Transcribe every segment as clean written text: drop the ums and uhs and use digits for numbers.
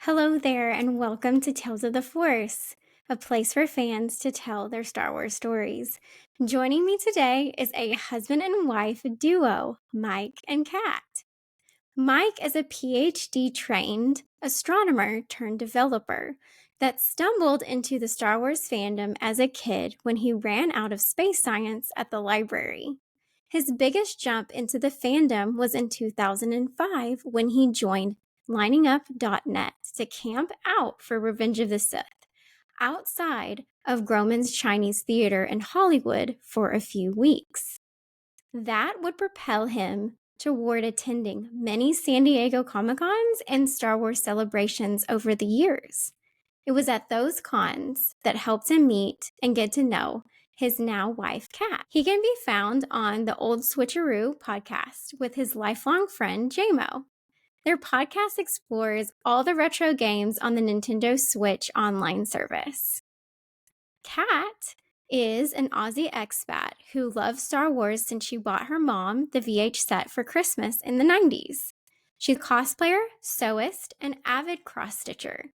Hello there, and welcome to Tales of the Force, a place for fans to tell their Star Wars stories. Joining me today is a husband and wife duo, Mike and Kat. Mike is a PhD trained astronomer-turned-developer that stumbled into the Star Wars fandom as a kid when he ran out of space science at the library. His biggest jump into the fandom was in 2005 when he joined liningup.net to camp out for Revenge of the Sith outside of Grauman's Chinese Theater in Hollywood for a few weeks. That would propel him toward attending many San Diego Comic-Cons and Star Wars celebrations over the years. It was at those cons that helped him meet and get to know his now wife, Kat. He can be found on the Old Switch-a-roo Podcast with his lifelong friend, Jaymo. Their podcast explores all the retro games on the Nintendo Switch online service. Kat is an Aussie expat who loves Star Wars since she bought her mom the VH set for Christmas in the 90s. She's a cosplayer, sewist, and avid cross-stitcher.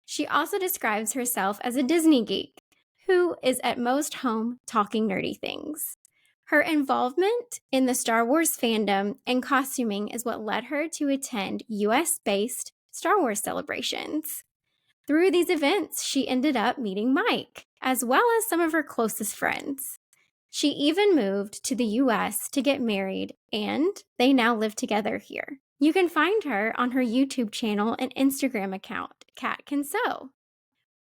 She also describes herself as a Disney geek who is at most home talking nerdy things. Her involvement in the Star Wars fandom and costuming is what led her to attend US-based Star Wars celebrations. Through these events, she ended up meeting Mike, as well as some of her closest friends. She even moved to the US to get married, and they now live together here. You can find her on her YouTube channel and Instagram account, Kat Can Sew,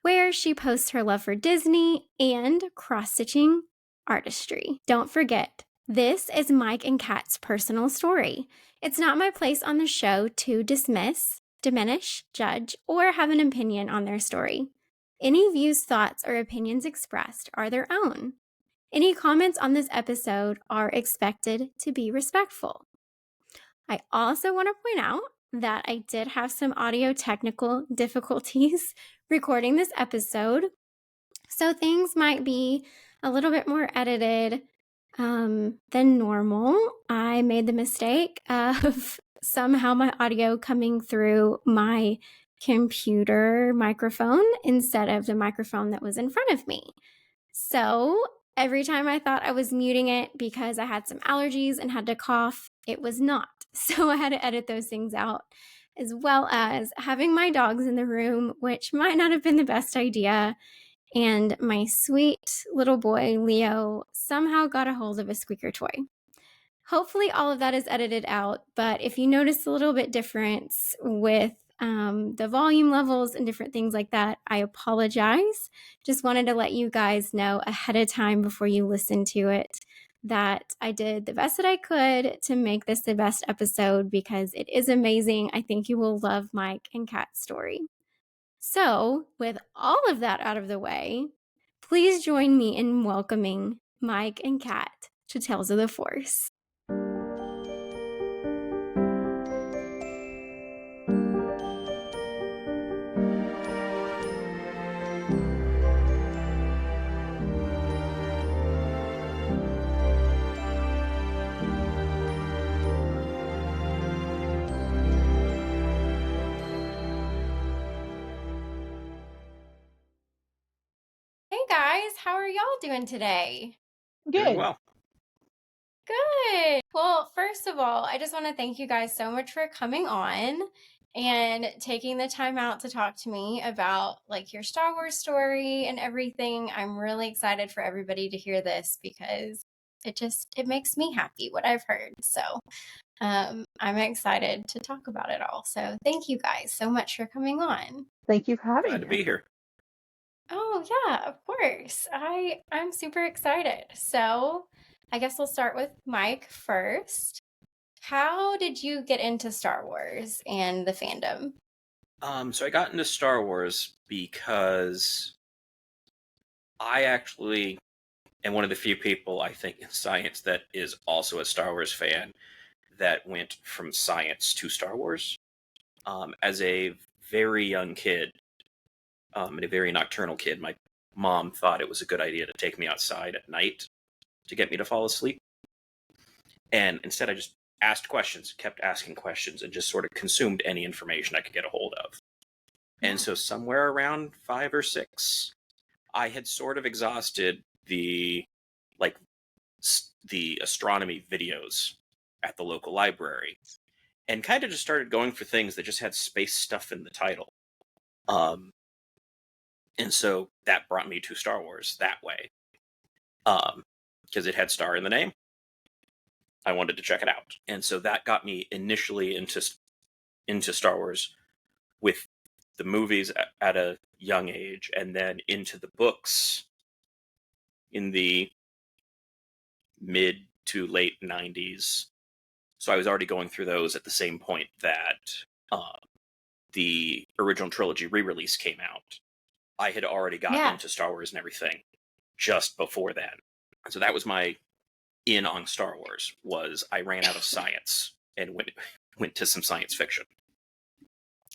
where she posts her love for Disney and cross-stitching artistry. Don't forget, this is Mike and Kat's personal story. It's not my place on the show to dismiss, diminish, judge, or have an opinion on their story. Any views, thoughts, or opinions expressed are their own. Any comments on this episode are expected to be respectful. I also want to point out that I did have some audio technical difficulties recording this episode, so things might be a little bit more edited than normal. I made the mistake of somehow my audio coming through my computer microphone instead of the microphone that was in front of me. So every time I thought I was muting it because I had some allergies and had to cough, it was not. So I had to edit those things out, as well as having my dogs in the room, which might not have been the best idea. And my sweet little boy, Leo, somehow got a hold of a squeaker toy. Hopefully all of that is edited out, but if you notice a little bit difference with the volume levels and different things like that, I apologize. Just wanted to let you guys know ahead of time before you listen to it that I did the best that I could to make this the best episode because it is amazing. I think you will love Mike and Kat's story. So, with all of that out of the way, please join me in welcoming Mike and Kat to Tales of the Force. Hey guys, how are y'all doing today? Doing Good. well. Good. Well, first of all, I just want to thank you guys so much for coming on and taking the time out to talk to me about like your Star Wars story and everything. I'm really excited for everybody to hear this because it makes me happy what I've heard. So, I'm excited to talk about it all. So, thank you guys so much for coming on. Thank you for having Glad to me. be here. Oh, yeah, of course. I'm super excited. So, I guess we'll start with Mike first. How did you get into Star Wars and the fandom? So I got into Star Wars because I actually am one of the few people, I think, in science that is also a Star Wars fan that went from science to Star Wars. As a very young kid, and a very nocturnal kid, my mom thought it was a good idea to take me outside at night to get me to fall asleep. And instead I just asked questions, kept asking questions, and just sort of consumed any information I could get a hold of. And so somewhere around 5 or 6, I had sort of exhausted the astronomy videos at the local library, and kind of just started going for things that just had space stuff in the title. And so that brought me to Star Wars that way. Because it had star in the name. I wanted to check it out. And so that got me initially into Star Wars with the movies at a young age, and then into the books in the mid to late 90s. So I was already going through those at the same point that the original trilogy re-release came out. I had already gotten into Star Wars and everything just before then. So that was my in on Star Wars, was I ran out of science and went to some science fiction.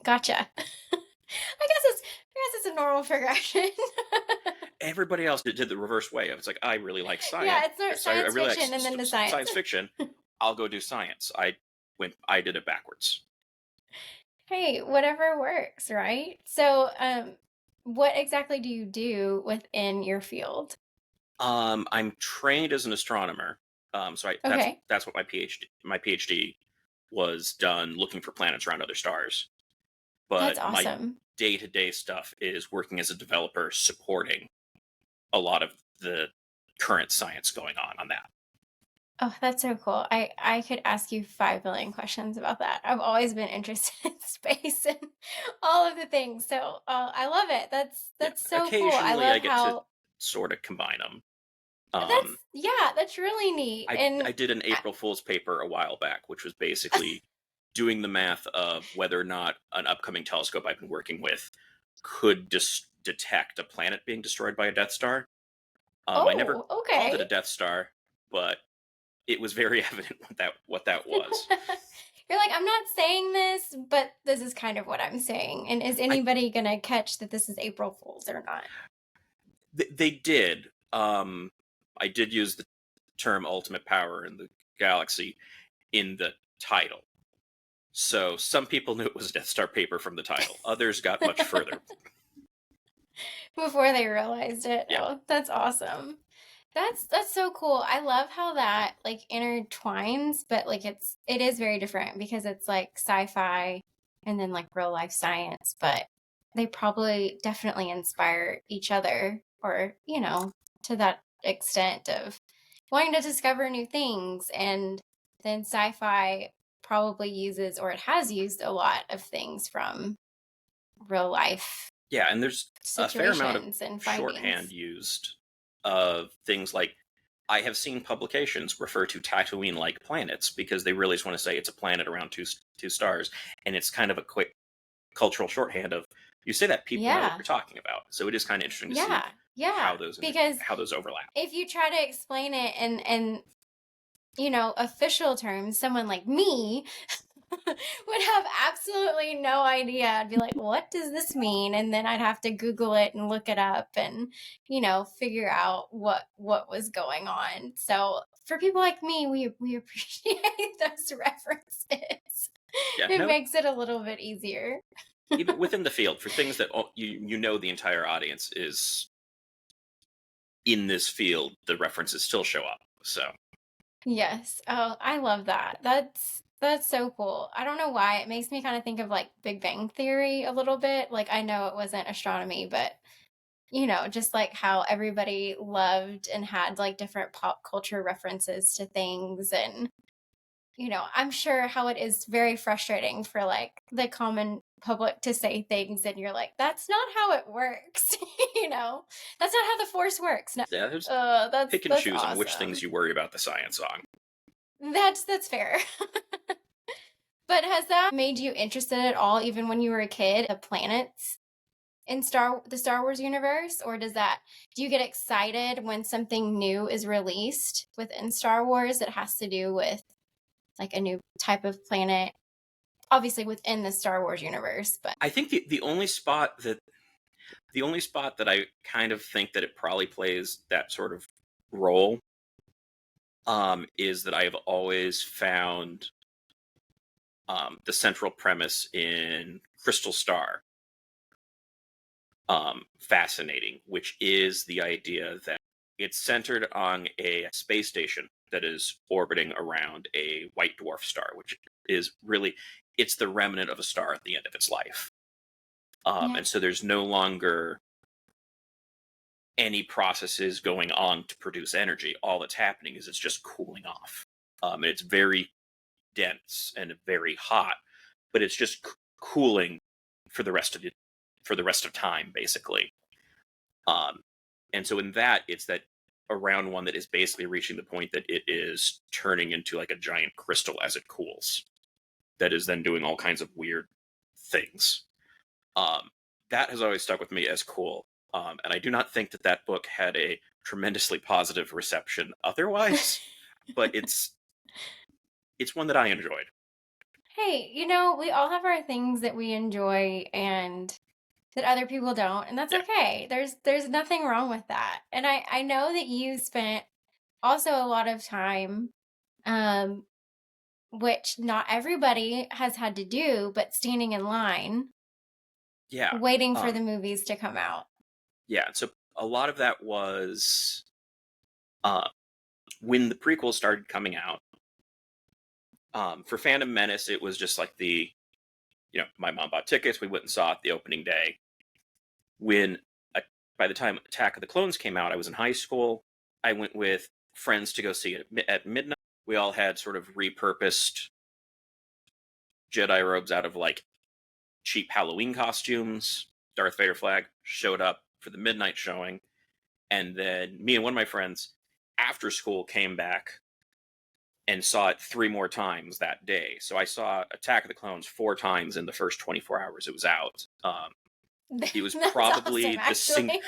Gotcha. I guess it's a normal progression. Everybody else did the reverse way. It's like, I really like science. Yeah, it's science I really fiction like and then to science. Science fiction. I'll go do science. I did it backwards. Hey, whatever works, right? So, what exactly do you do within your field? I'm trained as an astronomer. That's what my PhD was done, looking for planets around other stars. But That's awesome. My day-to-day stuff is working as a developer, supporting a lot of the current science going on that. Oh, that's so cool. I could ask you 5 billion questions about that. I've always been interested in space and all of the things. So, I love it. That's so cool. I love to sort of combine them. That's really neat. I did an April Fool's paper a while back, which was basically doing the math of whether or not an upcoming telescope I've been working with could detect a planet being destroyed by a Death Star. I never called it a Death Star, but it was very evident what that was. You're like, I'm not saying this, but this is kind of what I'm saying. And is anybody going to catch that this is April Fool's or not? They did. I did use the term ultimate power in the galaxy in the title. So some people knew it was a Death Star paper from the title. Others got much further. Before they realized it. Yeah. Oh, that's awesome. That's so cool. I love how that like intertwines, but like it is very different because it's like sci-fi and then like real life science, but they probably definitely inspire each other, or, to that extent of wanting to discover new things. And then sci-fi probably uses, or it has used, a lot of things from real life. Yeah, and there's a fair amount of shorthand used of things like, I have seen publications refer to Tatooine-like planets because they really just want to say it's a planet around two stars, and it's kind of a quick cultural shorthand of, you say that, people know what you're talking about. So it is kind of interesting to see how those overlap. If you try to explain it in official terms, someone like me would have absolutely no idea. I'd be like, what does this mean? And then I'd have to Google it and look it up and, figure out what was going on. So for people like me, we appreciate those references. Yeah, it makes it a little bit easier. Even within the field, for things that the entire audience is in this field, the references still show up. So yes. Oh, I love that. That's so cool. I don't know why. It makes me kind of think of like Big Bang Theory a little bit. Like, I know it wasn't astronomy, but just like how everybody loved and had like different pop culture references to things. And, I'm sure how it is very frustrating for like the common public to say things and you're like, that's not how it works. That's not how the Force works. No. Yeah, there's pick and choose on which things you worry about the science on. That's fair. But has that made you interested at all, even when you were a kid, the planets in the Star Wars universe? Or do you get excited when something new is released within Star Wars that has to do with like a new type of planet, obviously within the Star Wars universe? But I think the only spot that I kind of think that it probably plays that sort of role is that I have always found the central premise in Crystal Star fascinating, which is the idea that it's centered on a space station that is orbiting around a white dwarf star, which is really, it's the remnant of a star at the end of its life. Yeah. And so there's no longer any processes going on to produce energy. All that's happening is it's just cooling off. And it's very dense and very hot, but it's just cooling for the rest of time, basically. And so in that, it's that around one that is basically reaching the point that it is turning into like a giant crystal as it cools, that is then doing all kinds of weird things. That has always stuck with me as cool. And I do not think that that book had a tremendously positive reception otherwise, but it's one that I enjoyed. Hey, we all have our things that we enjoy and that other people don't, and that's Yeah. okay. There's nothing wrong with that. And I know that you spent also a lot of time, um, which not everybody has had to do, but standing in line, Yeah. waiting for the movies to come out. Yeah. So a lot of that was when the prequels started coming out. For Phantom Menace, it was just like my mom bought tickets. We went and saw it the opening day. By the time Attack of the Clones came out, I was in high school. I went with friends to go see it at midnight. We all had sort of repurposed Jedi robes out of like cheap Halloween costumes. Darth Vader flag showed up for the midnight showing. And then me and one of my friends after school came back and saw it 3 more times that day. So I saw Attack of the Clones 4 times in the first 24 hours it was out. It was probably awesome, the single.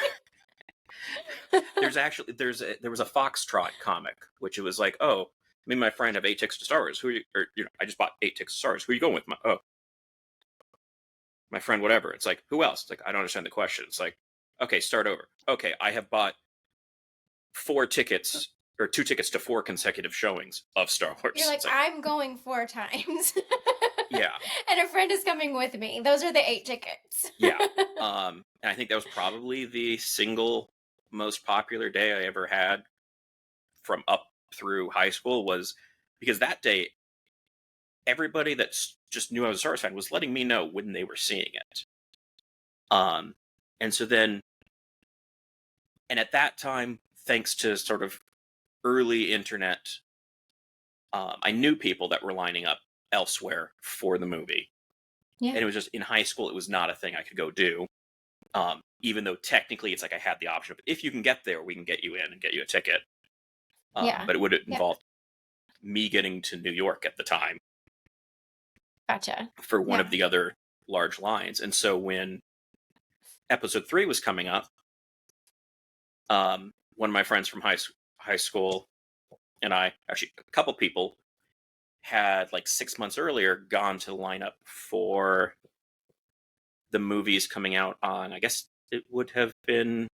There was a Foxtrot comic, which it was like, oh, me and my friend have 8 tickets to Star Wars. I just bought 8 tickets to Star Wars. Who are you going with? My friend, whatever. It's like, who else? It's like, I don't understand the question. It's like, okay, start over. Okay, I have bought 4 tickets or 2 tickets to 4 consecutive showings of Star Wars. You're like, I'm going 4 times. Yeah. And a friend is coming with me. Those are the 8 tickets. Yeah. And I think that was probably the single most popular day I ever had from up through high school, was because that day everybody that just knew I was a Star Wars fan was letting me know when they were seeing it. And so then, and at that time, thanks to sort of early internet, I knew people that were lining up elsewhere for the movie. Yeah. And it was just in high school, it was not a thing I could go do. Even though technically it's like I had the option of, if you can get there, we can get you in and get you a ticket. But it would have involved me getting to New York at the time. Gotcha. For one of the other large lines. And so when episode 3 was coming up, one of my friends from high school and I, actually a couple people, had like 6 months earlier gone to line up for the movies coming out on, I guess it would have been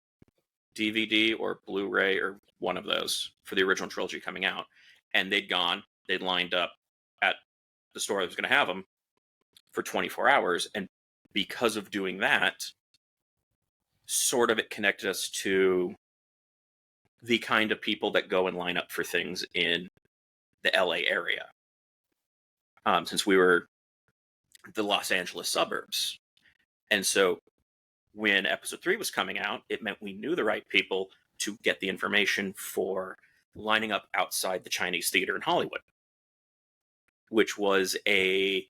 DVD or Blu-ray or one of those, for the original trilogy coming out. And they'd lined up at the store that was going to have them for 24 hours. And because of doing that, sort of it connected us to the kind of people that go and line up for things in the LA area. Since we were the Los Angeles suburbs. And so when episode 3 was coming out, it meant we knew the right people to get the information for lining up outside the Chinese Theater in Hollywood, which was a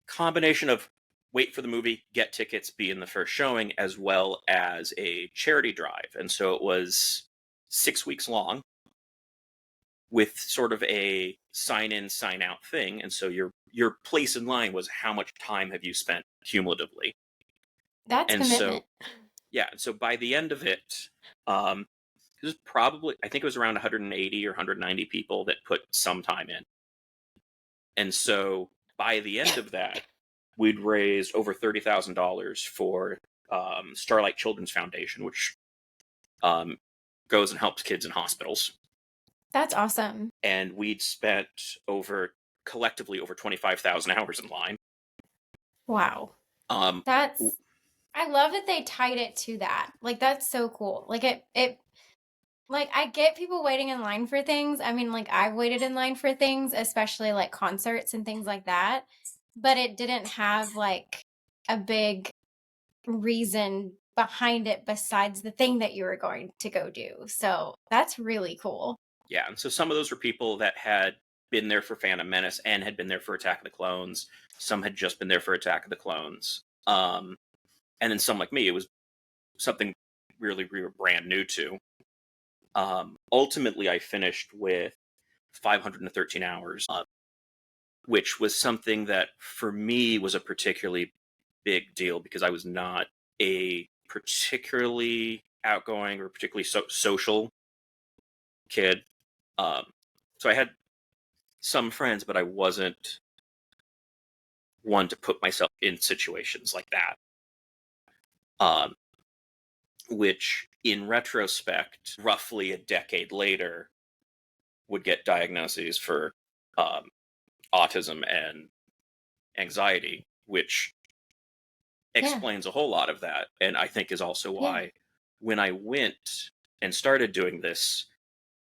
combination of wait for the movie, get tickets, be in the first showing, as well as a charity drive. And so it was 6 weeks long with sort of a sign in, sign out thing. And so your place in line was how much time have you spent cumulatively. That's commitment. So by the end of it, it was probably, I think it was around 180 or 190 people that put some time in. And so by the end of that, we'd raised over $30,000 for Starlight Children's Foundation, which goes and helps kids in hospitals. That's awesome. And we'd spent collectively over 25,000 hours in line. Wow. Um, That's I love that they tied it to that. Like, that's so cool. Like, like, I get people waiting in line for things. I mean, like, I've waited in line for things, especially like concerts and things like that. But it didn't have like a big reason behind it besides the thing that you were going to go do. So that's really cool. Yeah, and so some of those were people that had been there for Phantom Menace and had been there for Attack of the Clones. Some had just been there for Attack of the Clones. And then some like me, it was something really we were brand new to. Ultimately, I finished with 513 hours, which was something that for me was a particularly big deal because I was not a particularly outgoing or particularly social kid. So I had some friends, but I wasn't one to put myself in situations like that. Which, in retrospect, roughly a decade later, would get diagnoses for autism and anxiety, which explains a whole lot of that. And I think is also why when I went and started doing this,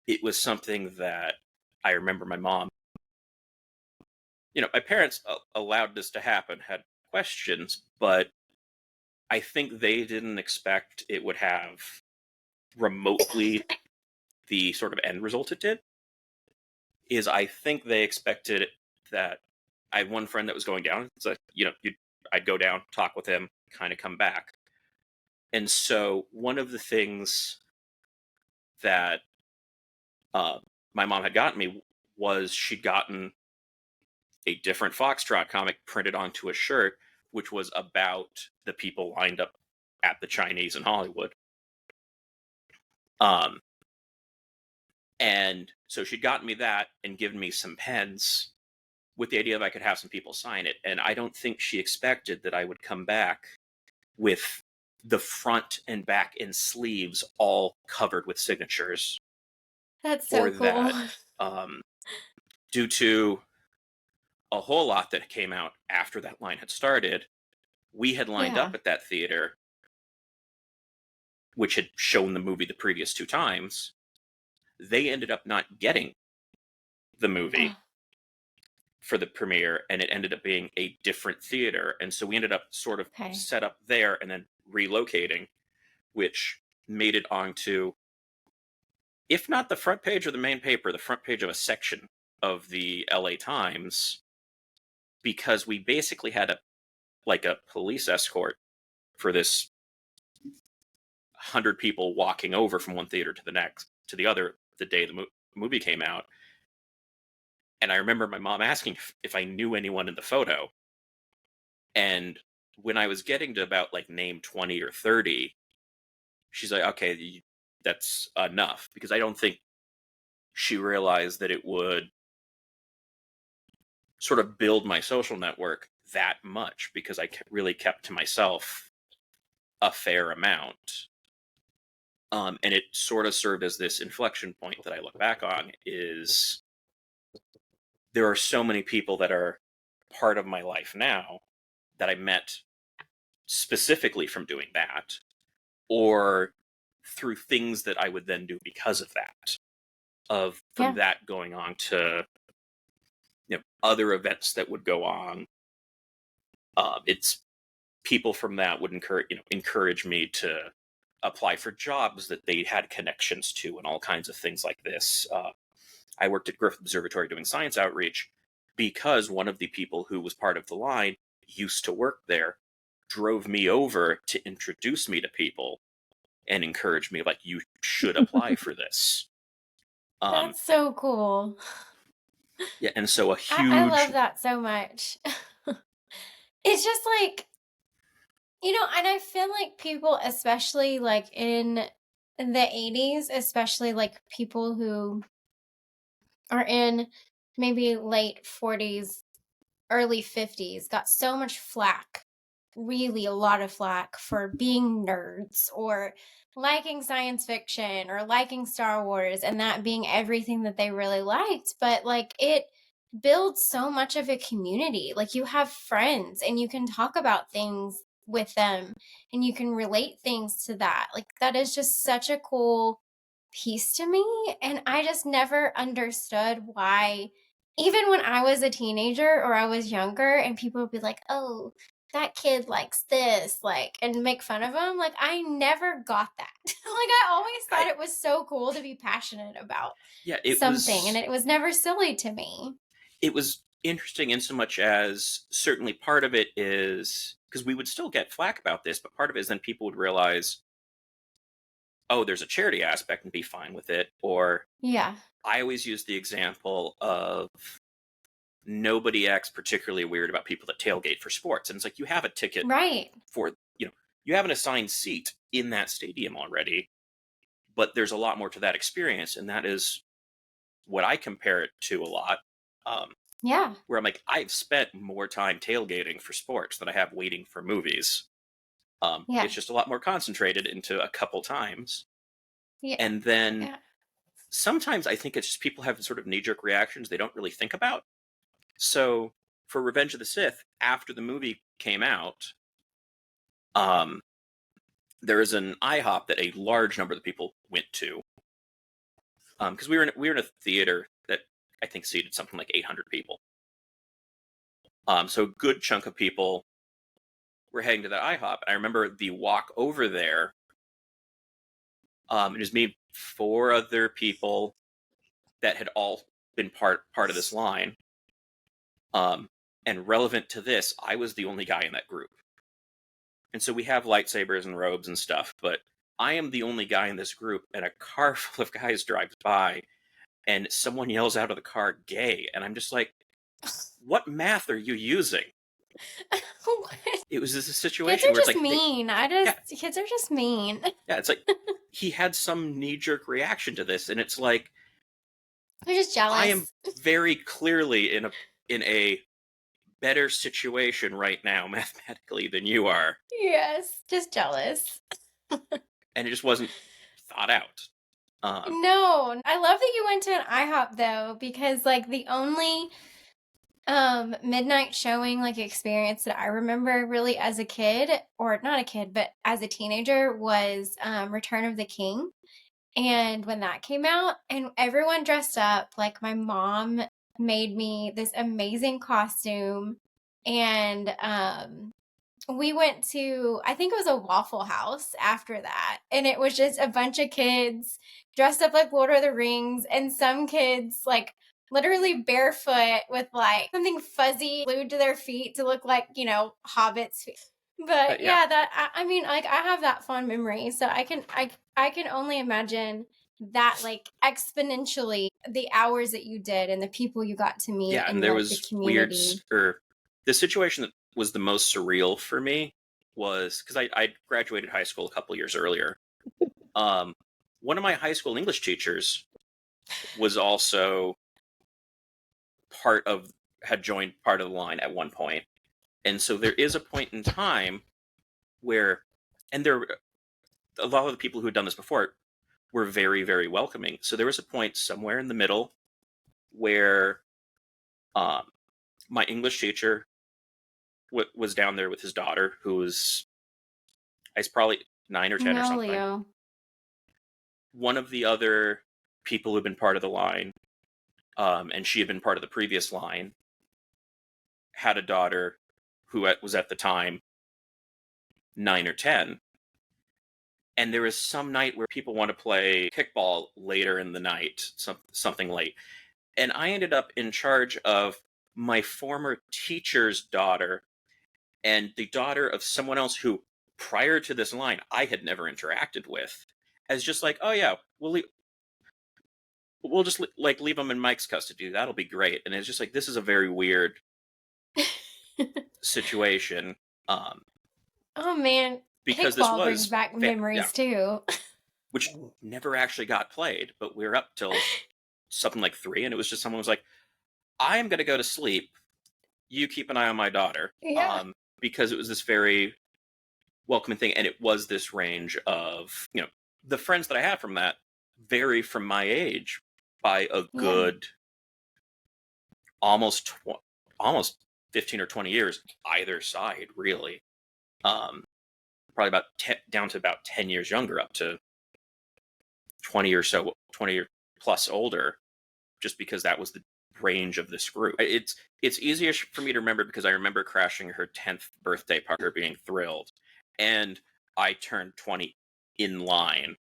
it was something that I remember my mom, my parents allowed this to happen, had questions, but I think they didn't expect it would have remotely the sort of end result it did. Is I think they expected that I had one friend that was going down. It's like, I'd go down, talk with him, kind of come back. And so one of the things that my mom had gotten me was she'd gotten a different Foxtrot comic printed onto a shirt, which was about the people lined up at the Chinese in Hollywood. And so she'd gotten me that and given me some pens with the idea that I could have some people sign it. And I don't think she expected that I would come back with the front and back and sleeves all covered with signatures. That's so cool. Due to a whole lot that came out after that line had started, we had lined up at that theater, which had shown the movie the previous two times. They ended up not getting the movie for the premiere, and it ended up being a different theater. And so we ended up sort of set up there and then relocating, which made it onto, if not the front page of the main paper, the front page of a section of the LA Times, because we basically had a police escort for this 100 people walking over from one theater to the other the day the movie came out. And I remember my mom asking if I knew anyone in the photo. And when I was getting to about name 20 or 30, she's like, okay, that's enough. Because I don't think she realized that it would sort of build my social network that much, because I really kept to myself a fair amount. And it sort of served as this inflection point that I look back on, is there are so many people that are part of my life now that I met specifically from doing that, or through things that I would then do because of that, from that going on to other events that would go on. It's people from that would encourage me to apply for jobs that they had connections to, and all kinds of things like this. I worked at Griffith Observatory doing science outreach because one of the people who was part of the line used to work there, drove me over to introduce me to people and encourage me, you should apply for this. That's so cool. Yeah, and so a huge... I love that so much. It's just and I feel like people, especially in the 80s, especially people who are in maybe late 40s, early 50s, got so much flack, really a lot of flack, for being nerds or liking science fiction or liking Star Wars, and that being everything that they really liked. But it builds so much of a community. You have friends and you can talk about things with them and you can relate things to that. Like that is just such a cool piece to me. And I just never understood why, even when I was a teenager or I was younger, and people would be like, oh, that kid likes this, like, and make fun of him. Like, I never got that. Like, I always thought it was so cool to be passionate about something, and it was never silly to me. It was interesting in so much as certainly part of it is because we would still get flack about this, but part of it is then people would realize, oh, there's a charity aspect and be fine with it. Or Yeah. I always use the example of nobody acts particularly weird about people that tailgate for sports. And it's like, you have a ticket Right. for, you have an assigned seat in that stadium already, but there's a lot more to that experience. And that is what I compare it to a lot. Yeah. Where I'm like, I've spent more time tailgating for sports than I have waiting for movies. Yeah. It's just a lot more concentrated into a couple times. Yeah. And then Yeah. sometimes I think it's just people have sort of knee-jerk reactions they don't really think about. So for Revenge of the Sith, after the movie came out, there is an IHOP that a large number of the people went to. Because we were in a theater that I think seated something like 800 people. So a good chunk of people were heading to that IHOP. And I remember the walk over there. It was me, 4 other people that had all been part of this line. And relevant to this, I was the only guy in that group. And so we have lightsabers and robes and stuff, but I am the only guy in this group, and a car full of guys drives by, and someone yells out of the car, "gay," and I'm just like, what math are you using? It was this situation where it's like, mean. Kids are just mean. Yeah, it's like he had some knee-jerk reaction to this, and it's like, They're just jealous. I am very clearly in a better situation right now mathematically than you are. Yes, just jealous. And it just wasn't thought out. No, I love that you went to an IHOP though, because like the only midnight showing like experience that I remember really as a kid, or not a kid, but as a teenager, was Return of the King. And when that came out and everyone dressed up, like my mom made me this amazing costume, and we went to, I think it was a Waffle House after that, and it was just a bunch of kids dressed up like Lord of the Rings, and some kids like literally barefoot with like something fuzzy glued to their feet to look like, hobbits. But yeah, that I mean, like I have that fond memory, so I can only imagine that like exponentially the hours that you did and the people you got to meet. Yeah, and there was the community. the situation that was the most surreal for me was because I graduated high school a couple years earlier. One of my high school English teachers was also had joined part of the line at one point. And so there is a point in time where, and there, a lot of the people who had done this before were very, very welcoming. So there was a point somewhere in the middle where my English teacher was down there with his daughter, who was, I was probably 9 or 10 or something. Leo. One of the other people who had been part of the line, and she had been part of the previous line, had a daughter who was at the time 9 or 10. And there was some night where people want to play kickball later in the night, something late. And I ended up in charge of my former teacher's daughter and the daughter of someone else who, prior to this line, I had never interacted with, as just like, oh yeah, we'll just like leave them in Mike's custody. That'll be great. And it's just like, this is a very weird situation. Oh man, because this was brings back memories too. Which never actually got played, but we were up till something like 3, and it was just someone was like, I am going to go to sleep. You keep an eye on my daughter. Yeah. Because it was this very welcoming thing, and it was this range of, the friends that I have from that vary from my age by a good almost 15 or 20 years either side, really. probably about down to about 10 years younger, up to 20 or plus older, just because that was the range of this group. It's easier for me to remember because I remember crashing her 10th birthday party, her being thrilled, and I turned 20 in line,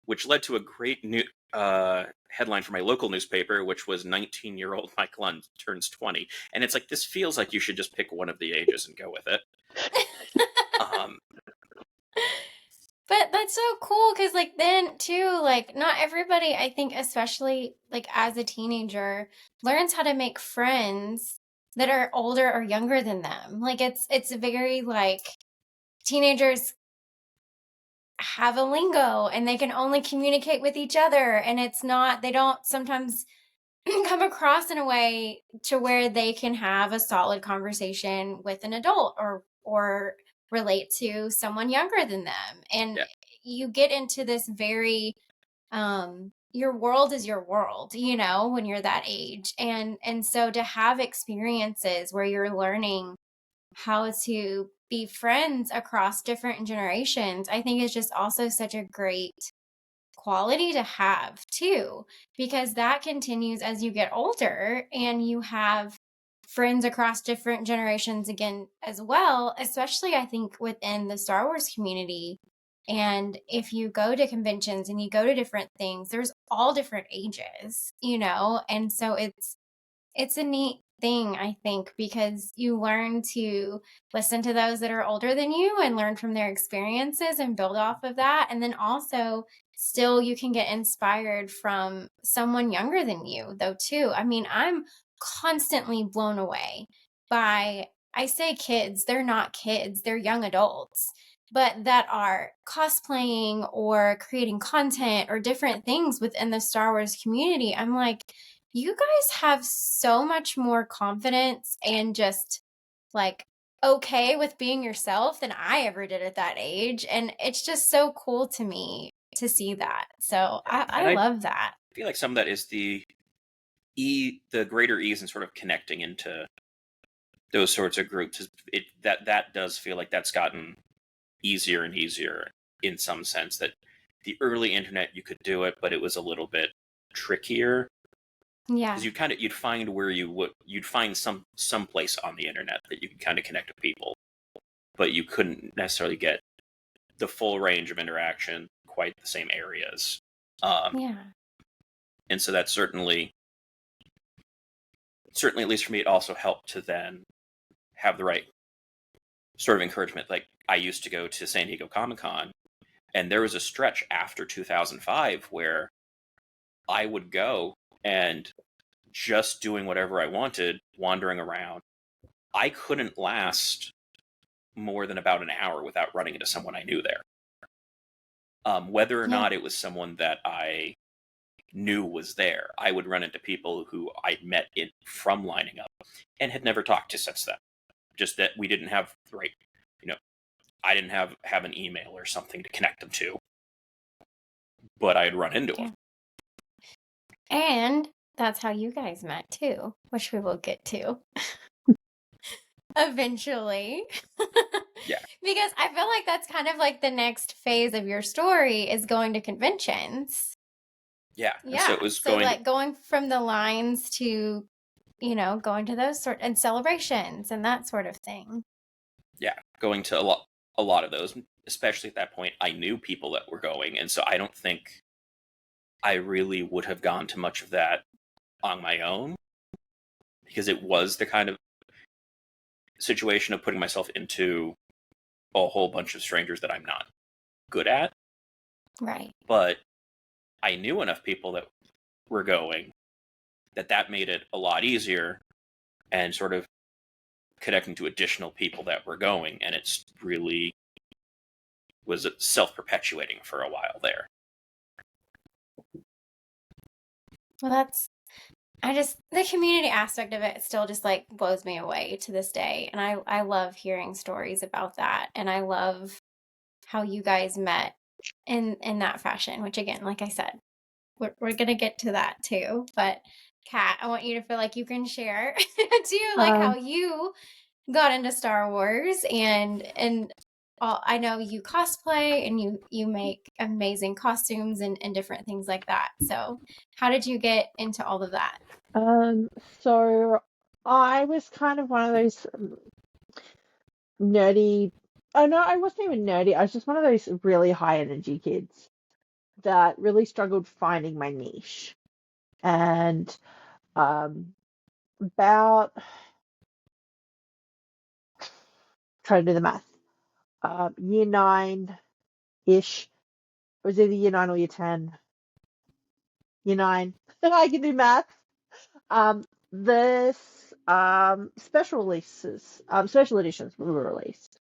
which led to a great new headline for my local newspaper, which was 19-year-old Mike Lund turns 20. And it's like, this feels like you should just pick one of the ages and go with it. But that's so cool because, like, then too, like, not everybody, I think, especially like as a teenager, learns how to make friends that are older or younger than them. Like, it's very like teenagers have a lingo and they can only communicate with each other, and it's not, they don't sometimes come across in a way to where they can have a solid conversation with an adult or relate to someone younger than them. And Yeah. you get into this very your world is your world, when you're that age. And so to have experiences where you're learning how to be friends across different generations, I think is just also such a great quality to have too, because that continues as you get older and you have friends across different generations again as well, especially I think within the Star Wars community. And if you go to conventions and you go to different things, there's all different ages, and so it's a neat thing, I think, because you learn to listen to those that are older than you and learn from their experiences and build off of that. And then also, still, you can get inspired from someone younger than you, though, too. I mean, I'm constantly blown away by, I say kids, they're not kids, they're young adults, but that are cosplaying or creating content or different things within the Star Wars community. I'm like, you guys have so much more confidence and just like okay with being yourself than I ever did at that age. And it's just so cool to me to see that. So I love that. I feel like some of that is the greater ease in sort of connecting into those sorts of groups. That does feel like that's gotten easier and easier in some sense. That the early internet, you could do it, but it was a little bit trickier. Yeah. Because you'd find where you'd find some place on the internet that you could kind of connect to people, but you couldn't necessarily get the full range of interaction quite the same areas. Yeah. And so that certainly, at least for me, it also helped to then have the right sort of encouragement. Like, I used to go to San Diego Comic-Con, and there was a stretch after 2005 where I would go and just doing whatever I wanted, wandering around. I couldn't last more than about an hour without running into someone I knew there. Whether or not it was someone that I knew was there, I would run into people who I'd met from lining up and had never talked to since then. Just that we didn't have the right, I didn't have an email or something to connect them to, but I'd run into them. And that's how you guys met too, which we will get to eventually. Yeah. Because I feel like that's kind of like the next phase of your story is going to conventions. Yeah. Yeah. So it was going from the lines to, going to those and celebrations and that sort of thing. Yeah. Going to a lot of those, especially at that point, I knew people that were going. And so I don't think I really would have gone to much of that on my own, because it was the kind of situation of putting myself into a whole bunch of strangers that I'm not good at. Right. But I knew enough people that were going that made it a lot easier, and sort of connecting to additional people that were going. And it's really was self-perpetuating for a while there. Well, the community aspect of it still just like blows me away to this day. And I love hearing stories about that. And I love how you guys met in that fashion, which again, like I said, we're going to get to that too. But Kat, I want you to feel like you can share too, like how you got into Star Wars and I know you cosplay and you make amazing costumes and different things like that. So how did you get into all of that? So I was kind of one of those nerdy. Oh no, I wasn't even nerdy. I was just one of those really high energy kids that really struggled finding my niche. And about trying to do the math. Year nine ish. It was either year nine or year 10. Year nine. I can do math. This special editions were released.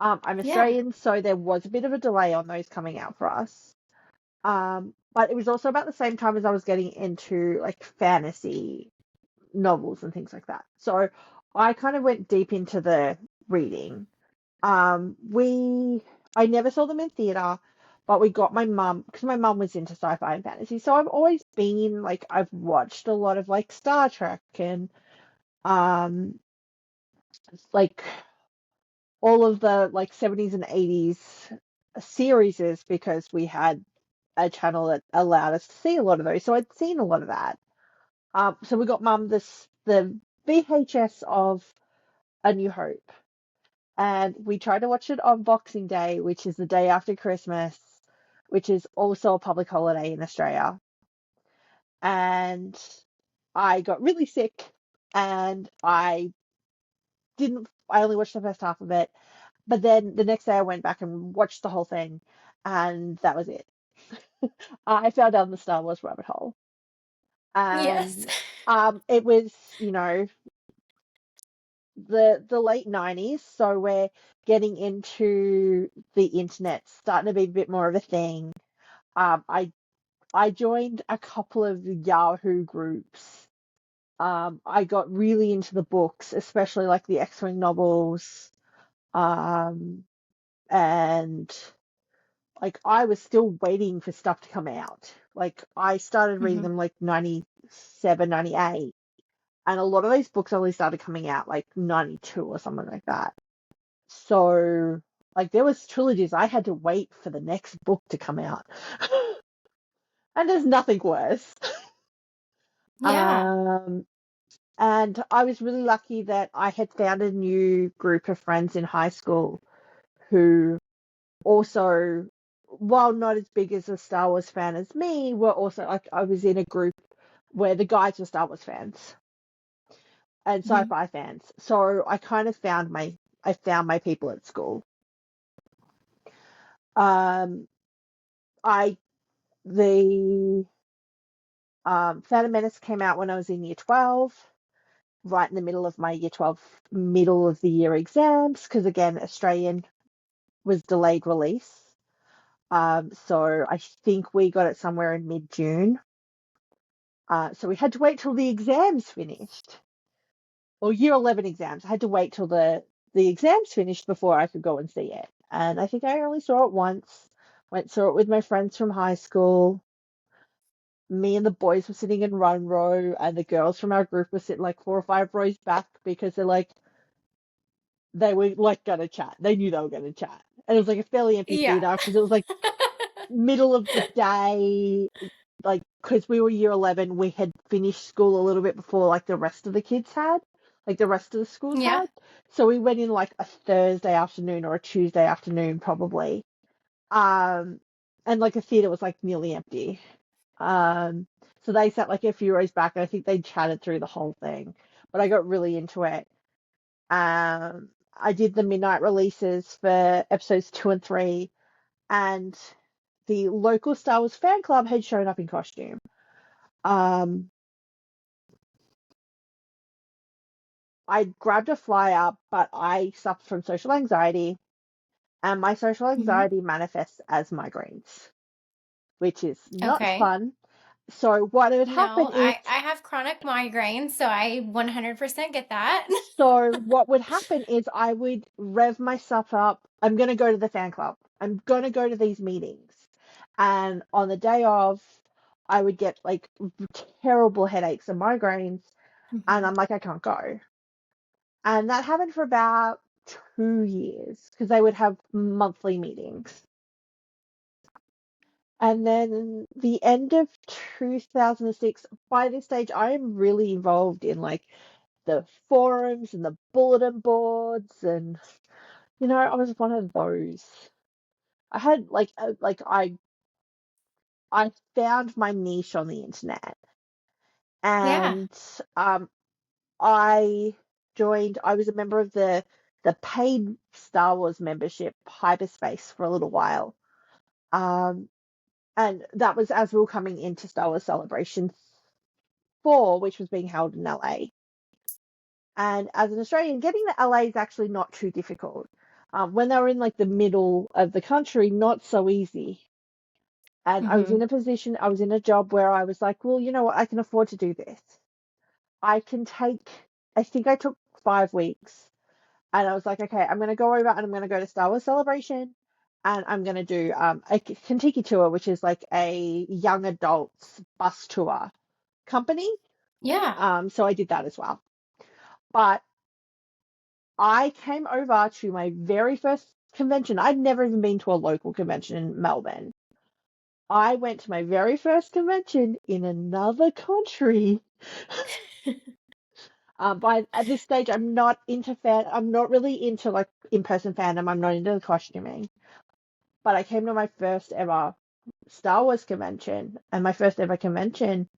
I'm Yeah. Australian, so there was a bit of a delay on those coming out for us. But it was also about the same time as I was getting into like fantasy novels and things like that. So I kind of went deep into the reading. We I never saw them in theater, but we got my mum because my mum was into sci-fi and fantasy. So I've always been like I've watched a lot of like Star Trek and um like all of the like 70s and 80s series is because we had a channel that allowed us to see a lot of those. So I'd seen a lot of that. So we got mum the VHS of A New Hope, and we tried to watch it on Boxing Day, which is the day after Christmas, which is also a public holiday in Australia. And I got really sick, and I only watched the first half of it. But then the next day I went back and watched the whole thing, and that was it. I fell down the Star Wars rabbit hole. Yes. And it was, the late 90s, so we're getting into the internet starting to be a bit more of a thing. I joined a couple of Yahoo groups. I got really into the books, especially like the X-Wing novels. And like I was still waiting for stuff to come out. Like I started reading Hmm. them like 97, 98. And a lot of these books only started coming out like 92 or something like that. So, like, there was trilogies I had to wait for the next book to come out. And there's nothing worse. Yeah. Um, and I was really lucky that I had found a new group of friends in high school who also, while not as big as a Star Wars fan as me, were also like I was in a group where the guys were Star Wars fans and Hmm. sci-fi fans. So I kind of I found my people at school. Um, I the Phantom Menace came out when I was in year 12, right in the middle of my year 12 middle of the year exams, because again, Australian was delayed release. So I think we got it somewhere in mid-June. So we had to wait till the exams finished, or year 11 exams. I had to wait till the exams finished before I could go and see it. And I think I only saw it once. Went saw it with my friends from high school. Me and the boys were sitting in one row, and the girls from our group were sitting like 4 or 5 rows back because they were like gonna chat. They knew they were gonna chat, and it was like a fairly empty Yeah. theater because it was like middle of the day. Like because we were year 11, we had finished school a little bit before like the rest of the kids had, like the rest of the schools Yeah. had. So we went in like a Thursday afternoon or a Tuesday afternoon probably. Um, and like the theater was like nearly empty. Um, so they sat like a few rows back, and I think they chatted through the whole thing. But I got really into it. I did the midnight releases for episodes 2 and 3, and the local Star Wars fan club had shown up in costume. Um, I grabbed a flyer, but I suffer from social anxiety, and my social Hmm. anxiety manifests as migraines, which is not Okay. fun. So what would happen No, is I have chronic migraine, so I 100% get that. So what would happen is I would rev myself up. I'm going to go to the fan club. I'm going to go to these meetings. And on the day of, I would get like terrible headaches and migraines. And Hmm. I'm like, I can't go. And that happened for about 2 years because they would have monthly meetings. And then the end of 2006, by this stage, I am really involved in like the forums and the bulletin boards, and I was one of those. I had I found my niche on the internet, Yeah. and I joined. I was a member of the paid Star Wars membership Hyperspace for a little while. And that was as we were coming into Star Wars Celebration 4, which was being held in LA. And as an Australian, getting to LA is actually not too difficult. When they were in like the middle of the country, not so easy. And I was in I was in a job where I was like, well, you know what? I can afford to do this. I think I took 5 weeks, and I was like, okay, I'm going to go over and I'm going to go to Star Wars Celebration, and I'm going to do a Kentucky tour, which is like a young adults bus tour company. Yeah. So I did that as well. But I came over to my very first convention. I'd never even been to a local convention in Melbourne. I went to my very first convention in another country. At this stage, I'm not into I'm not really into like in-person fandom. I'm not into the costuming. But I came to my first ever Star Wars convention and my first ever convention,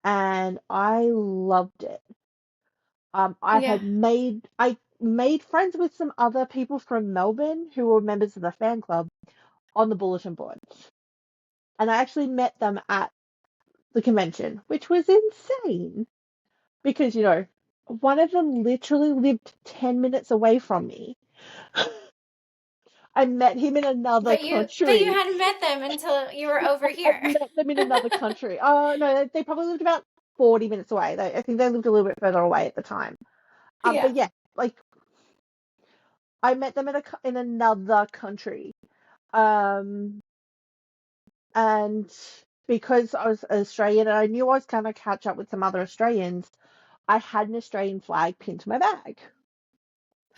and I loved it. Yeah. I made friends with some other people from Melbourne who were members of the fan club on the bulletin boards. And I actually met them at the convention, which was insane because, one of them literally lived 10 minutes away from me. I met him in another But you country. hadn't met them until you were over I here. met them in another country. Oh, no, they probably lived about 40 minutes away. I think they lived a little bit further away at the time. Yeah. But yeah, like I met them in another country. Um, and because I was Australian and I knew I was going to catch up with some other Australians, I had an Australian flag pinned to my bag.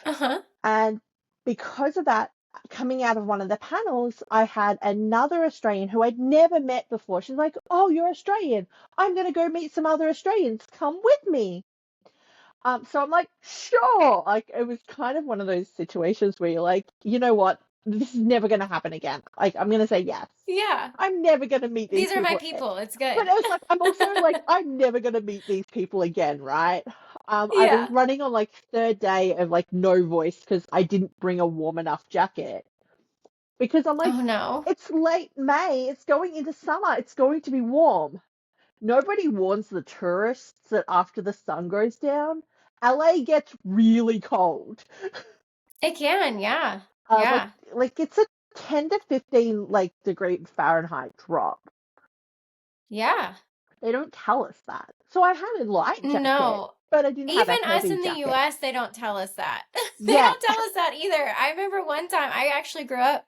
Uh-huh. And because of that, coming out of one of the panels, I had another Australian who I'd never met before. She's like, "Oh, you're Australian. I'm going to go meet some other Australians. Come with me." So I'm like, sure. Like, it was kind of one of those situations where you're like, you know what? This is never going to happen again. Like, I'm going to say yes. Yeah. I'm never going to meet these These are my people. people. It's But good. it was like, I'm also like, I'm never going to meet these people again, right? I was Yeah. running on like third day of like no voice because I didn't bring a warm enough jacket. Because I'm like, Oh no. it's late May. It's going into summer. It's going to be warm. Nobody warns the tourists that after the sun goes down, LA gets really cold. It can, yeah. Uh, like Yeah. like it's a 10 to 15 like degree Fahrenheit drop. Yeah. They don't tell us that. So I had a light jacket, No. but I didn't have a Even us heavy in the jacket. US, they don't tell us that. They Yeah. don't tell us that either. I remember one time I actually grew up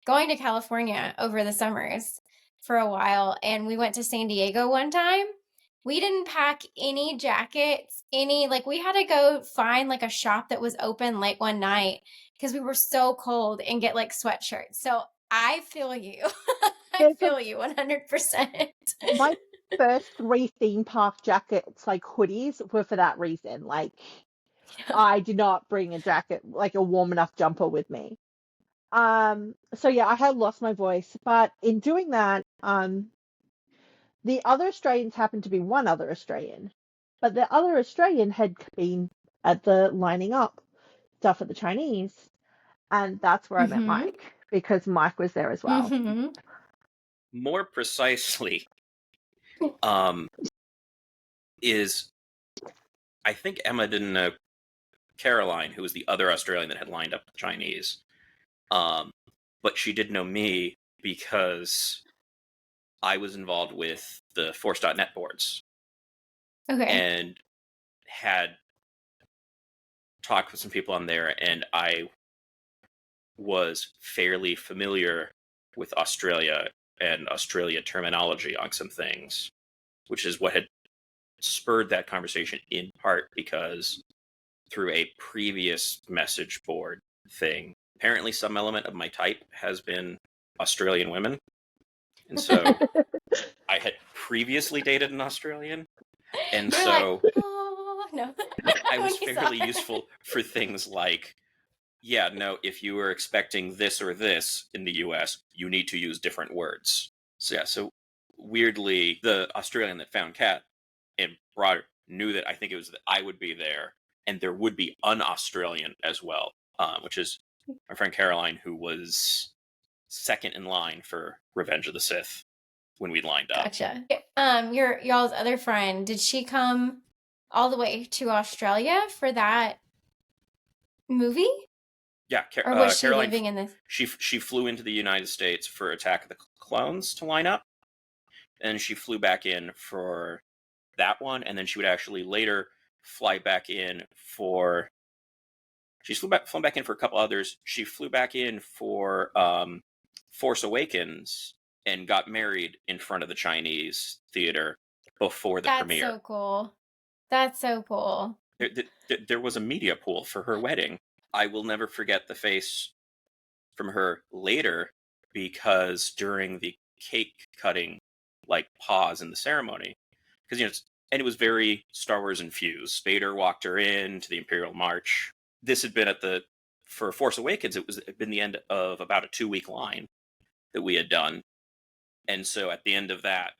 going to California over the summers for a while, and we went to San Diego one time. We didn't pack any jackets, we had to go find like a shop that was open late one night because we were so cold and get like sweatshirts. So I feel you. I There's feel you 100%. my first 3 theme park jackets, like hoodies, were for that reason. Like, I did not bring a jacket, like a warm enough jumper with me. So yeah, I had lost my voice, but in doing that, the other Australians happened to be one other Australian, but the other Australian had been at the lining up stuff at the Chinese, and that's where I met Mm-hmm. Mike because Mike was there as well. Mm-hmm. More precisely, is I think Emma didn't know Caroline, who was the other Australian that had lined up the Chinese. But she did know me because I was involved with the Force.net boards Okay. and had talked with some people on there, and I was fairly familiar with Australia and Australia terminology on some things, which is what had spurred that conversation in part because through a previous message board thing. Apparently some element of my type has been Australian women. And so I had previously dated an Australian. And You're so like, oh, no. I was When you saw fairly it. useful for things like, yeah, no, if you were expecting this or this in the US, you need to use different words. So yeah, so weirdly, the Australian that found Kat and brought her knew that I think it was that I would be there, and there would be an Australian as well, which is my friend Caroline, who was second in line for Revenge of the Sith when we lined up. Gotcha. Y'all's other friend, did she come all the way to Australia for that movie? Yeah, Or was she Caroline, living in this? she flew into the United States for Attack of the Clones to line up, and she flew back in for that one, and then she would actually later fly back in for. She's flown back in for a couple others. She flew back in for Force Awakens and got married in front of the Chinese theater before the premiere. That's so cool. That's so cool. There was a media pool for her wedding. I will never forget the face from her later, because during the cake cutting, like, pause in the ceremony, because and it was very Star Wars infused. Vader walked her in to the Imperial March. This had been for Force Awakens, it had been the end of about a 2-week line that we had done. And so at the end of that,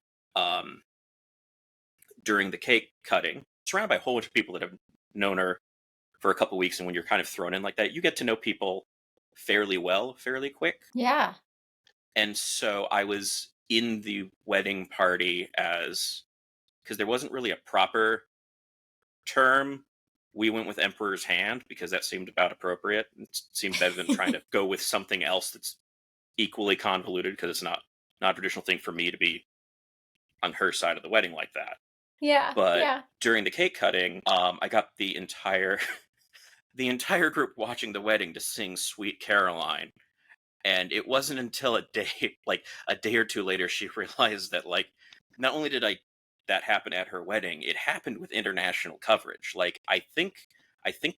during the cake cutting, surrounded by a whole bunch of people that have known her for a couple of weeks, and when you're kind of thrown in like that, you get to know people fairly well, fairly quick. Yeah. And so I was in the wedding party because there wasn't really a proper term. We went with Emperor's Hand because that seemed about appropriate. It seemed better than trying to go with something else that's equally convoluted, because it's not a traditional thing for me to be on her side of the wedding like that. Yeah. But during the cake cutting, I got the entire group watching the wedding to sing Sweet Caroline. And it wasn't until a day or two later, she realized that, like, not only did that happen at her wedding, it happened with international coverage. Like, I think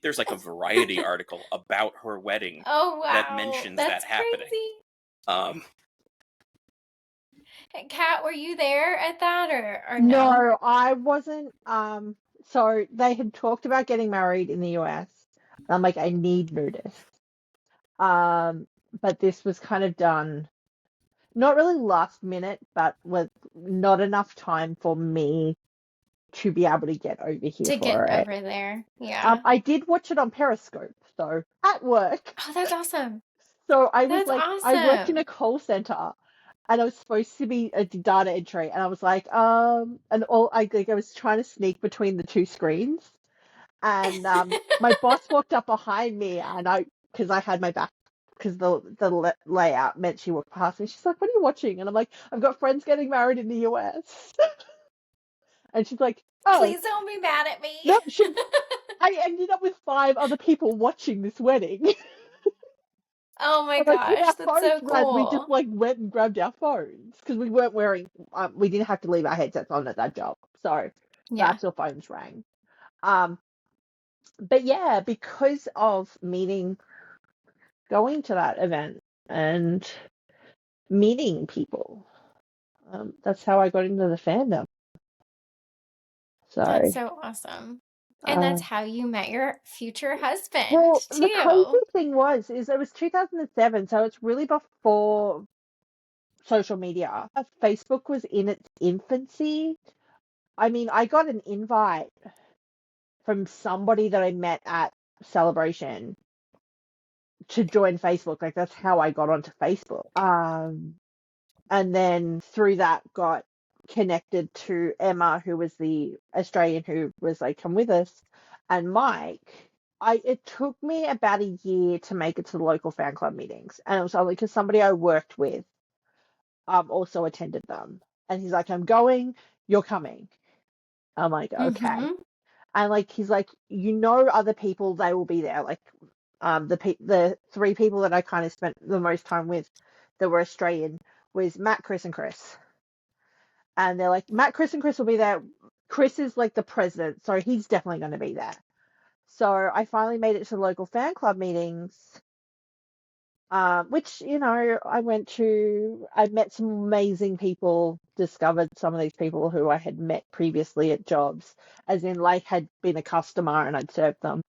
there's like a Variety article about her wedding Oh, wow. that mentions That's that happening. Crazy. Kat, were you there at that or no? No, I wasn't. So they had talked about getting married in the US. I'm like, I need notice. But this was kind of done, not really last minute, but with not enough time for me to be able to get over here To for get it. over there. Yeah. I did watch it on Periscope, though, at work. Oh, that's awesome. So I was That's I worked in awesome. a call center, and I was supposed to be a data entry, and I was like, and I was trying to sneak between the two screens, and my boss walked up behind me, and because I had my back, because the layout meant she walked past me. She's like, "What are you watching?" And I'm like, "I've got friends getting married in the US." And she's like, "Oh, Please don't be mad at me. no." I ended up with 5 other people watching this wedding. Oh my But like with gosh, our that's phones so ran, we just cool. like went and grabbed our phones because we weren't wearing. We didn't have to leave our headsets on at that job, so the Yeah. actual phones rang. But yeah, because of going to that event and meeting people, that's how I got into the fandom. So That's so awesome. And that's how you met your future husband, well, the crazy too. thing is it was 2007, so it's really before social media. Facebook was in its infancy. I mean, I got an invite from somebody that I met at Celebration to join Facebook. Like, that's how I got onto Facebook. And then through that got connected to Emma, who was the Australian who was like, "Come with us," and Mike. It took me about a year to make it to the local fan club meetings, and it was only because somebody I worked with also attended them, and he's like, "I'm going, you're coming." I'm like, "Okay." Mm-hmm. And like he's like, other people, they will be there. Like the 3 people that I kind of spent the most time with that were Australian was Matt, Chris, and Chris. And they're like, Matt, Chris, and Chris will be there. Chris is like the president, so he's definitely going to be there. So I finally made it to local fan club meetings, which, I went to. I met some amazing people, discovered some of these people who I had met previously at jobs, as in, like, had been a customer and I'd served them.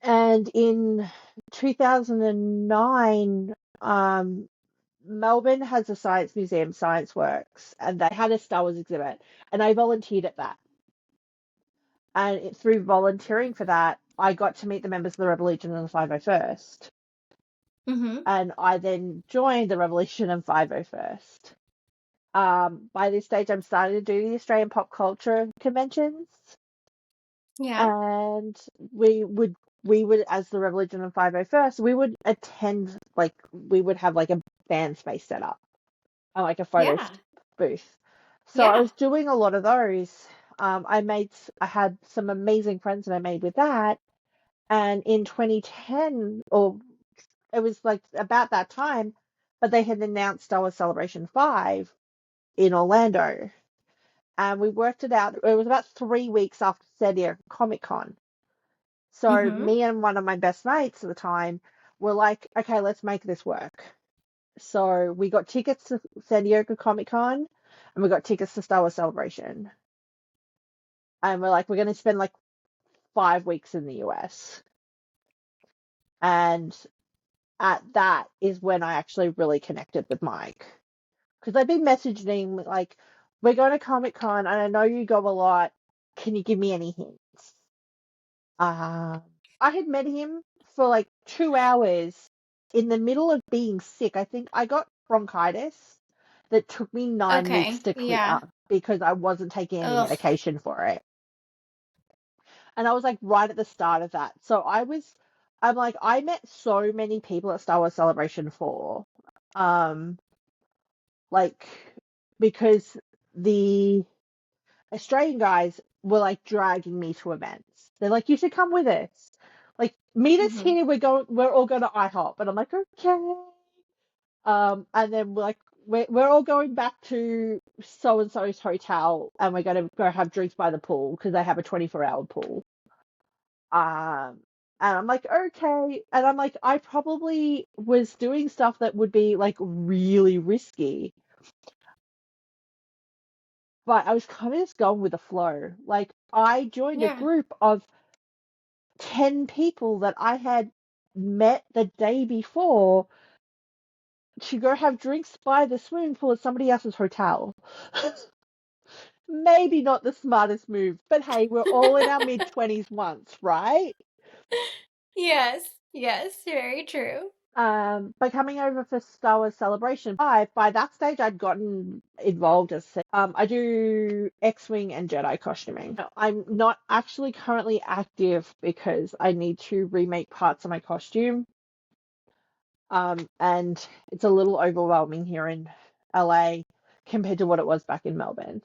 And in 2009, Melbourne has a science museum, Science Works, and they had a Star Wars exhibit, and I volunteered at that. And through volunteering for that, I got to meet the members of the Rebel Legion and the 501st. Mm-hmm. And I then joined the Rebel Legion and 501st. By this stage, I'm starting to do the Australian pop culture conventions. Yeah. And we would, as the Rebel Legion and 501st, we would attend, like, we would have, like, a fan space set up and, like, a photo Yeah. booth. So I Yeah. was doing a lot of those. I had some amazing friends that I made with that. And in 2010, or it was like about that time, but they had announced Star Wars Celebration 5 in Orlando. And we worked it out. It was about 3 weeks after San Diego Comic Con. So Mm-hmm. me and one of my best mates at the time were like, okay, let's make this work. So we got tickets to San Diego Comic Con and we got tickets to Star Wars Celebration. And we're like, we're going to spend like 5 weeks in the US. And at that is when I actually really connected with Mike. Because I've been messaging him, like, we're going to Comic Con and I know you go a lot. Can you give me any hints? I had met him for like 2 hours in the middle of being sick. I think I got bronchitis that took me 9 weeks Okay. to clear Yeah. because I wasn't taking any Ugh. medication for it. And I was like right at the start of that. So I'm like, I met so many people at Star Wars Celebration 4. Like, because the Australian guys were like dragging me to events. They're like, you should come with us. Like, meet us Mm-hmm. here. We're all going to IHOP. And I'm like, okay. And then we're all going back to so and so's hotel, and we're going to go have drinks by the pool because they have a 24-hour pool. And I'm like, okay. And I'm like, I probably was doing stuff that would be like really risky, but I was kind of just going with the flow. Like, I joined a Yeah. group of 10 people that I had met the day before to go have drinks by the swimming pool at somebody else's hotel. Maybe not the smartest move, but hey, we're all in our mid-20s once, right? Yes. Yes. Very true. By coming over for Star Wars Celebration 5, by that stage I'd gotten involved as I do X-Wing and Jedi costuming. I'm not actually currently active because I need to remake parts of my costume. And it's a little overwhelming here in LA compared to what it was back in Melbourne.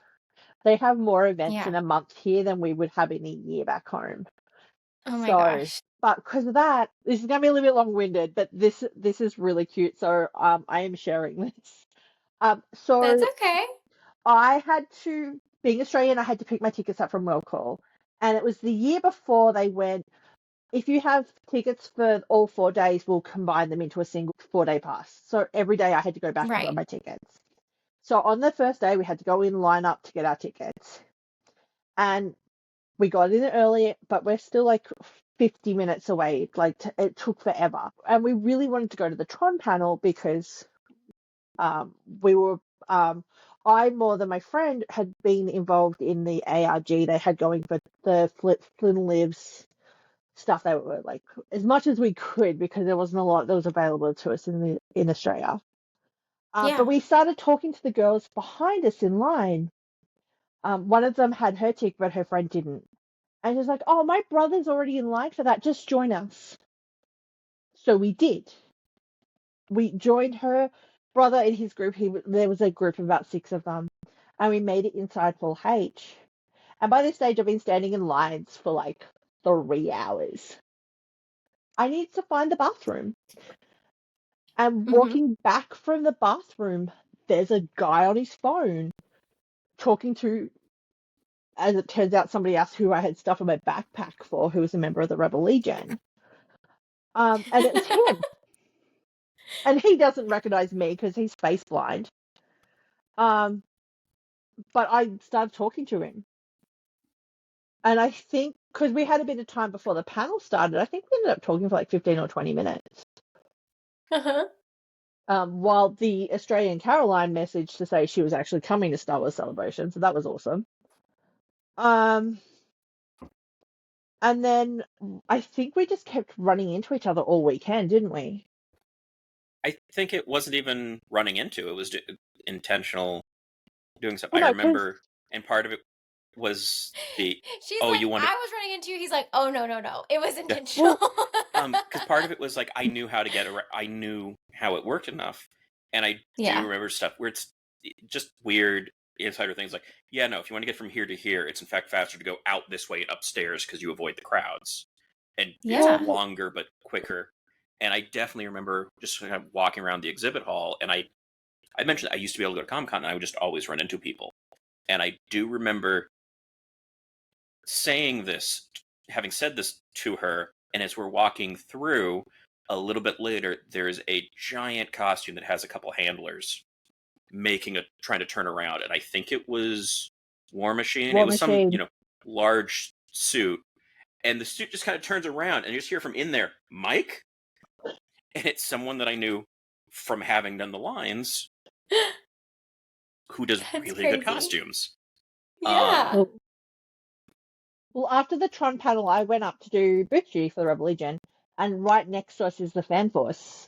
They have more events Yeah. in a month here than we would have in a year back home. Oh my So, gosh. but because of that, this is going to be a little bit long-winded, but this is really cute. So, I am sharing this. That's So okay. I had to, being Australian, I had to pick my tickets up from World Call, and it was the year before they went, if you have tickets for all 4 days, we'll combine them into a single 4-day pass. So every day I had to go back and grab Right. my tickets. So on the first day, we had to go in, line up to get our tickets. And we got in early, but we're still like 50 minutes away. Like, it took forever. And we really wanted to go to the Tron panel because we were, I more than my friend had been involved in the ARG they had going for the Flynn Lives stuff. They were like, as much as we could, because there wasn't a lot that was available to us in Australia. But Yeah. we started talking to the girls behind us in line. One of them had her ticket, but her friend didn't. And she was like, oh, my brother's already in line for that. Just join us. So we did. We joined her brother in his group. There was a group of about 6 of them. And we made it inside Hall H. And by this stage, I've been standing in lines for like 3 hours. I need to find the bathroom. And Mm-hmm. walking back from the bathroom, there's a guy on his phone talking to as it turns out, somebody else who I had stuff in my backpack for, who was a member of the Rebel Legion. And it was him. And he doesn't recognize me because he's face blind. But I started talking to him. And I think, because we had a bit of time before the panel started, I think we ended up talking for like 15 or 20 minutes. Uh-huh. While the Australian Caroline messaged to say she was actually coming to Star Wars Celebration, so that was awesome. And then I think we just kept running into each other all weekend, didn't we? I think it wasn't even running into. It was intentional doing something. Well, I no, 'cause- remember, and part of it was the She's oh, like, you want to. I was running into you. He's like, oh, no. It was intentional. Because part of it was like I knew how to get around. I knew how it worked enough, and I do remember stuff where it's just weird insider things like, yeah, no, if you want to get from here to here, it's in fact faster to go out this way and upstairs because you avoid the crowds, and it's longer but quicker. And I definitely remember just kind of walking around the exhibit hall, and I mentioned I used to be able to go to Comic-Con, and I would just always run into people. And I do remember saying this, having said this to her, and as we're walking through, a little bit later, there's a giant costume that has a couple handlers trying to turn around, and I think it was War Machine. It was some, large suit, and the suit just kind of turns around, and you just hear from in there, Mike? And it's someone that I knew from having done the lines, who does really good costumes. Yeah. Well, after the Tron panel, I went up to do booth duty for the Rebel Legion, and right next to us is the Fan Force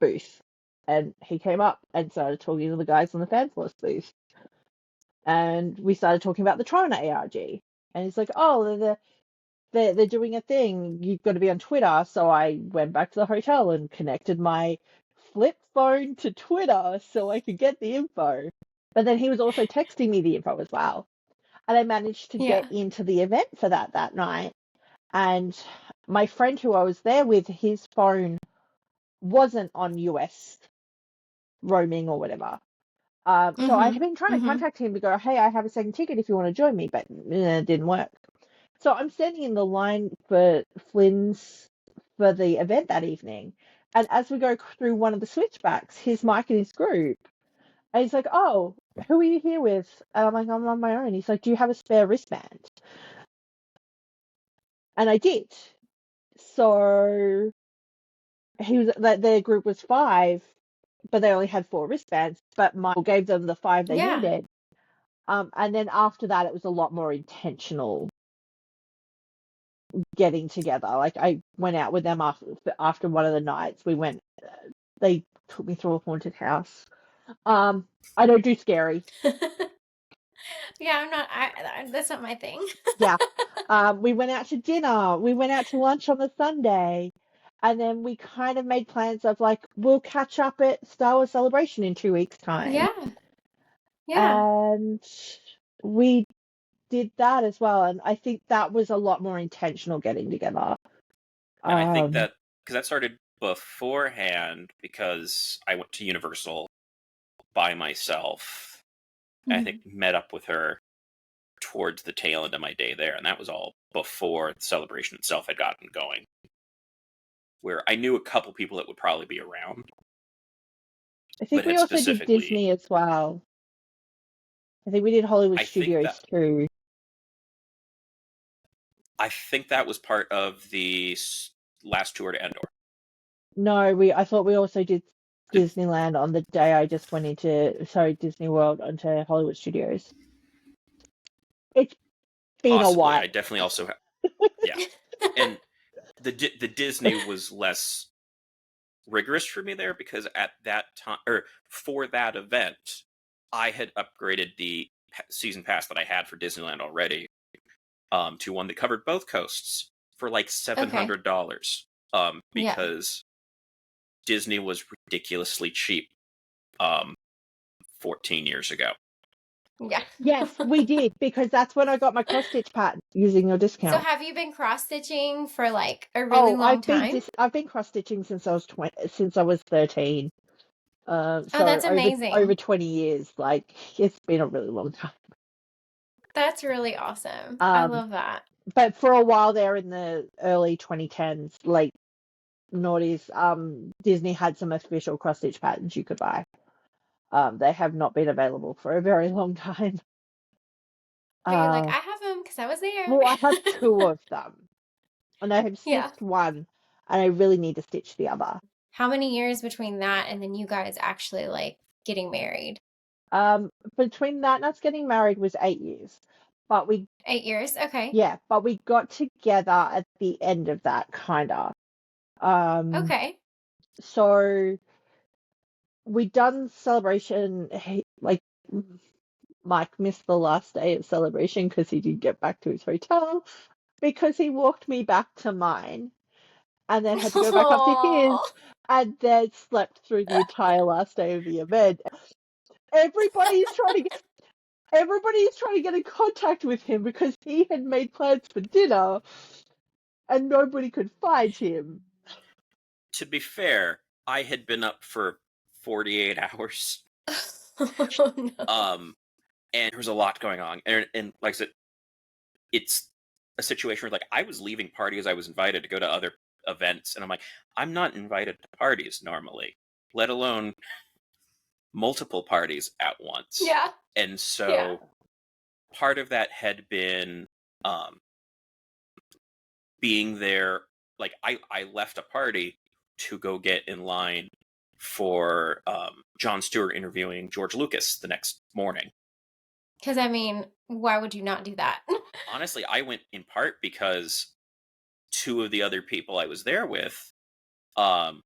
booth. And he came up and started talking to the guys on the Fan Force booth. And we started talking about the Tron ARG. And he's like, oh, they're doing a thing. You've got to be on Twitter. So I went back to the hotel and connected my flip phone to Twitter so I could get the info. But then he was also texting me the info as well. And I managed to get into the event for that night. And my friend who I was there with, his phone wasn't on US roaming or whatever. So I had been trying to contact him to go, hey, I have a second ticket if you want to join me, but it didn't work. So I'm standing in the line for Flynn's for the event that evening. And as we go through one of the switchbacks, his mic and his group. And he's like, oh, who are you here with? And I'm like, I'm on my own. He's like, do you have a spare wristband? And I did. So their group was 5, but they only had 4 wristbands. But Michael gave them the 5 they needed. And then after that, it was a lot more intentional getting together. Like I went out with them after one of the nights. They took me through a haunted house. I don't do scary. Yeah, I'm not. That's not my thing. Yeah. We went out to dinner. We went out to lunch on the Sunday. And then we kind of made plans of like, we'll catch up at Star Wars Celebration in 2 weeks' time. Yeah. And we did that as well. And I think that was a lot more intentional getting together. And I think that, because that started beforehand, because I went to Universal by myself. And I think met up with her towards the tail end of my day there. And that was all before the celebration itself had gotten going. Where I knew a couple people that would probably be around. I think we also did Disney as well. I think we did Hollywood Studios too. I think that was part of the last tour to Endor. No, I thought we also did Disneyland on the day I just went Disney World onto Hollywood Studios. It's been a while. I definitely also have. Yeah. And the Disney was less rigorous for me there because at that time, or for that event, I had upgraded the season pass that I had for Disneyland already to one that covered both coasts for like $700 because Disney was ridiculously cheap 14 years ago. Yeah. Yes, we did, because that's when I got my cross-stitch pattern using your discount. So have you been cross-stitching for like a really long time? I've been cross-stitching since I was 13. So that's amazing. Over 20 years. Like, it's been a really long time. That's really awesome. I love that. But for a while there in the early 2010s, late noughties, Disney had some official cross-stitch patterns you could buy. They have not been available for a very long time. But you're like, I have them because I was there. Well, I have 2 of them, and I have Yeah. stitched one, and I really need to stitch the other. How many years between that and then you guys actually like getting married? Between that and us getting married was 8 years, but 8 years? Okay. yeah, but we got together at the end of that, kinda. Okay. So we'd done Celebration, like Mike missed the last day of Celebration because he didn't get back to his hotel because he walked me back to mine and then had to go back up to his Aw. and then slept through the entire last day of the event. Everybody's trying to get in contact with him because he had made plans for dinner and nobody could find him. To be fair, I had been up for 48 hours. Oh, no. And there was a lot going on. And like I said, it's a situation where like I was leaving parties I was invited to go to other events, and I'm like, I'm not invited to parties normally, let alone multiple parties at once. Yeah. And so Yeah. part of that had been being there. Like I left a party to go get in line for Jon Stewart interviewing George Lucas the next morning. Because, I mean, why would you not do that? Honestly, I went in part because 2 of the other people I was there with, one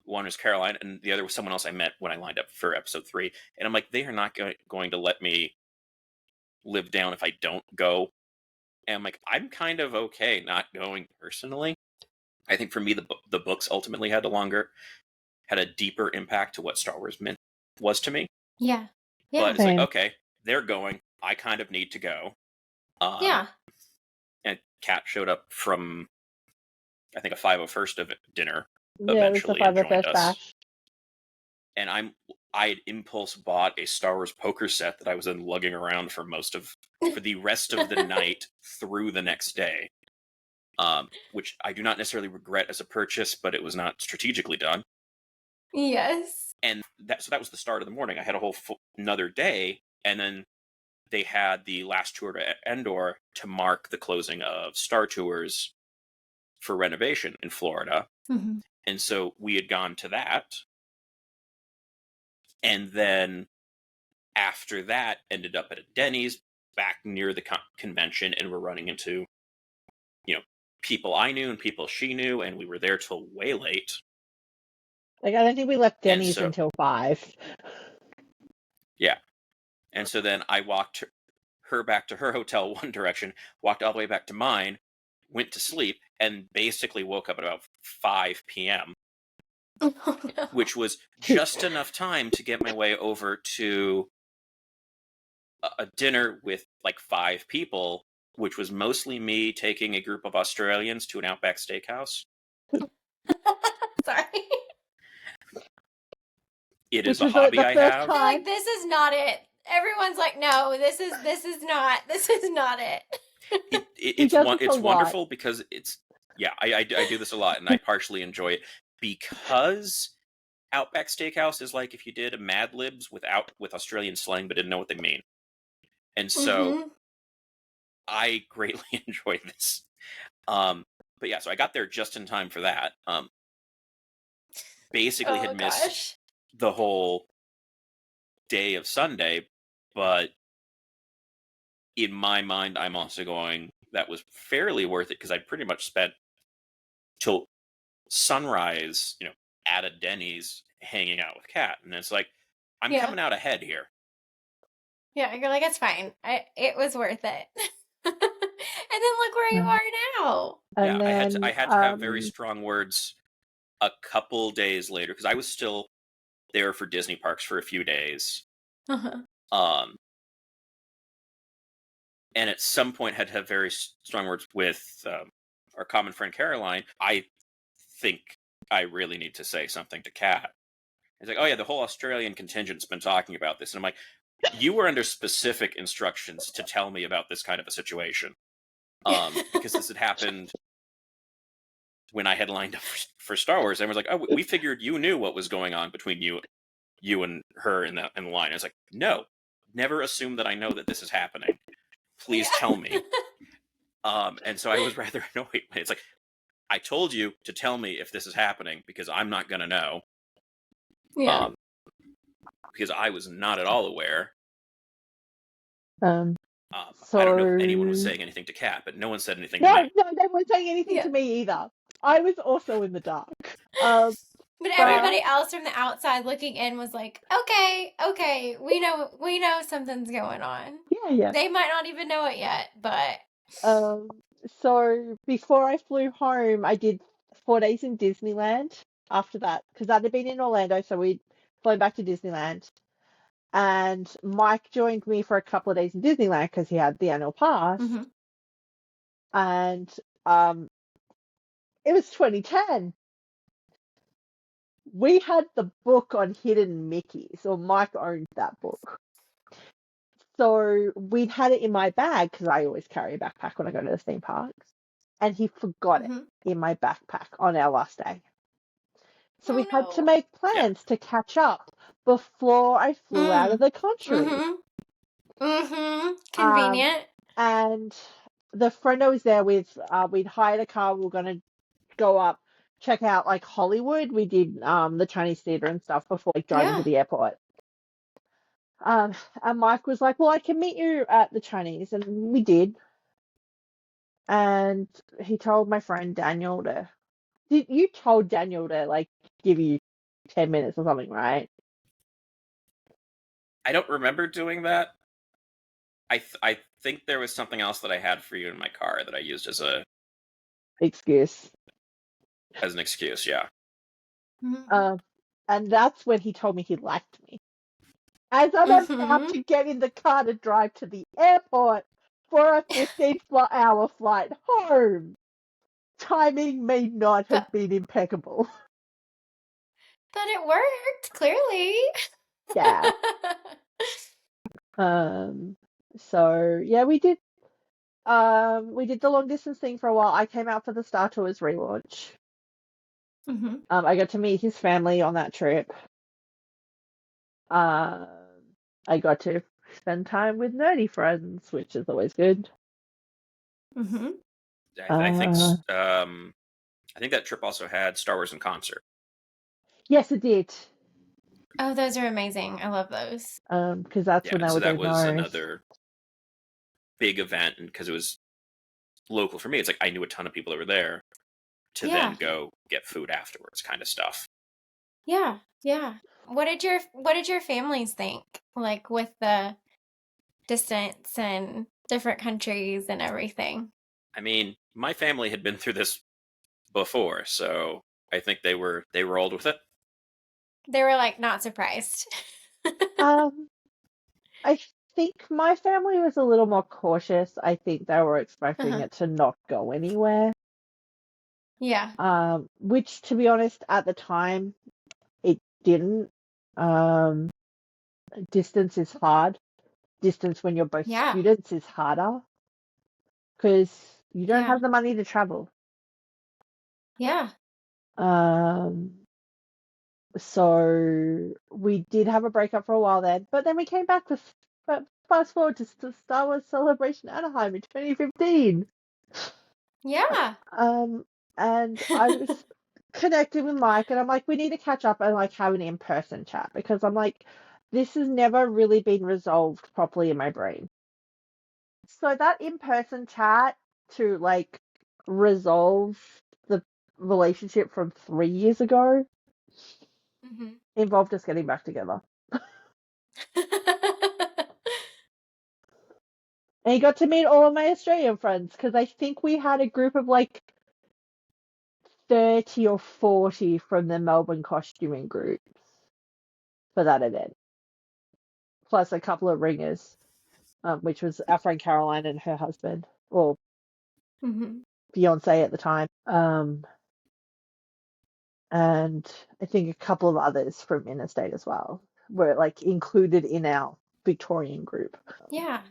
was Caroline and the other was someone else I met when I lined up for episode 3. And I'm like, they are not going to let me live down if I don't go. And I'm like, I'm kind of okay not going personally. I think for me, the books ultimately had a deeper impact to what Star Wars was to me. Yeah. Yeah. But it's like, okay, they're going. I kind of need to go. Yeah. And Kat showed up from, I think, a 501st of dinner. Yeah, it was the Eventually and 501st joined us. bash. And I had impulse bought a Star Wars poker set that I was then lugging around for the rest of the night through the next day. Which I do not necessarily regret as a purchase, but it was not strategically done. Yes. And that was the start of the morning. I had a whole another day, and then they had the last tour to Endor to mark the closing of Star Tours for renovation in Florida. Mm-hmm. And so we had gone to that. And then after that, ended up at a Denny's back near the convention, and we're running into, people I knew and people she knew, and we were there till way late. Like, I don't think we left Denny's until 5. Yeah. And so then I walked her back to her hotel one direction, walked all the way back to mine, went to sleep, and basically woke up at about 5 p.m. Oh, no. Which was just enough time to get my way over to a dinner with like 5 people, which was mostly me taking a group of Australians to an Outback Steakhouse. Sorry. It is a hobby I have. You're like, this is not it. Everyone's like, no, this is not it. It's wonderful because I do this a lot, and I partially enjoy it because Outback Steakhouse is like if you did a Mad Libs with Australian slang but didn't know what they mean. And so I greatly enjoy this. But yeah, so I got there just in time for that. Basically had missed the whole day of Sunday, but in my mind, I'm also going, that was fairly worth it because I pretty much spent till sunrise, at a Denny's hanging out with Kat. And it's like, I'm coming out ahead here. Yeah, you're like, it's fine. It was worth it. And then look where you are now. And I had to have very strong words a couple days later because I was still there for Disney parks for a few days. Uh-huh. And at some point had to have very strong words with our common friend Caroline. I think I really need to say something to Kat. It's like, oh yeah, the whole Australian contingent's been talking about this. And I'm like, You were under specific instructions to tell me about this kind of a situation. Because this had happened when I had lined up for Star Wars, and was like, "Oh, we figured you knew what was going on between you and her in the line." I was like, "No, never assume that I know that this is happening. Please tell me." And so I was rather annoyed. It's like, I told you to tell me if this is happening because I'm not gonna know. Yeah. Because I was not at all aware. So I don't know if anyone was saying anything to Kat, but no one said anything to no, me. they weren't saying anything to me either. I was also in the dark. But everybody else from the outside looking in was like, okay, we know something's going on. Yeah. They might not even know it yet, but so before I flew home, I did 4 days in Disneyland after that, because I'd been in Orlando, so we'd flown back to Disneyland. And Mike joined me for a couple of days in Disneyland because he had the annual pass. Mm-hmm. And it was 2010. We had the book on Hidden Mickeys, or Mike owned that book. So we'd had it in my bag because I always carry a backpack when I go to the theme parks. And he forgot it in my backpack on our last day. So we had to make plans to catch up before I flew out of the country. Convenient. And the friend I was there with, we'd hired a car. We were going to go up, check out like Hollywood. We did the Chinese theater and stuff before driving to the airport. And Mike was like, well, I can meet you at the Chinese. And we did. And he told my friend Daniel you told Daniel to like give you 10 minutes or something, right? I don't remember doing that. I think there was something else that I had for you in my car that I used as an excuse, yeah. And that's when he told me he liked me. As I'm about to get in the car to drive to the airport for a 15-hour flight home. Timing may not have been impeccable. But it worked, clearly. Yeah. So yeah, we did the long distance thing for a while. I came out for the Star Tours relaunch. I got to meet his family on that trip. I got to spend time with nerdy friends, which is always good. I think that trip also had Star Wars in concert. Yes, it did. Oh, those are amazing. I love those. Because that's when they were that doing was those. Another big event, and because it was local for me, it's like I knew a ton of people that were there to then go get food afterwards, kind of stuff. Yeah. What did your families think? Like with the distance and different countries and everything? I mean, my family had been through this before, so I think they rolled with it. They were like not surprised. I think my family was a little more cautious. I think they were expecting it to not go anywhere. Yeah. Which, to be honest, at the time, it didn't. Distance is hard. Distance when you're both students is harder because you don't have the money to travel. Yeah. So we did have a breakup for a while then, but then we came back to fast forward to Star Wars Celebration Anaheim in 2015. Yeah. And I was connected with Mike, and I'm like, we need to catch up and like have an in-person chat because I'm like, this has never really been resolved properly in my brain. So that in-person chat to like resolve the relationship from 3 years ago involved us getting back together. And he got to meet all of my Australian friends because I think we had a group of like 30 or 40 from the Melbourne costuming groups for that event. Plus a couple of ringers, which was our friend Caroline and her husband, or fiance at the time. And I think a couple of others from interstate as well were like included in our Victorian group. Yeah.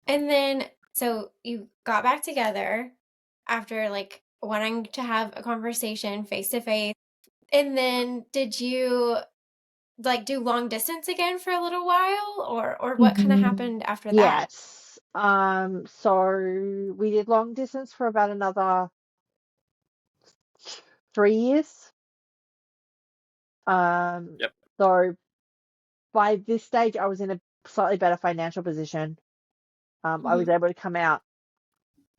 And then, so you got back together after like wanting to have a conversation face to face. And then did you like do long distance again for a little while, or what kind of happened after that? Yes. So we did long distance for about another 3 years. Yep. So by this stage, I was in a slightly better financial position. I was able to come out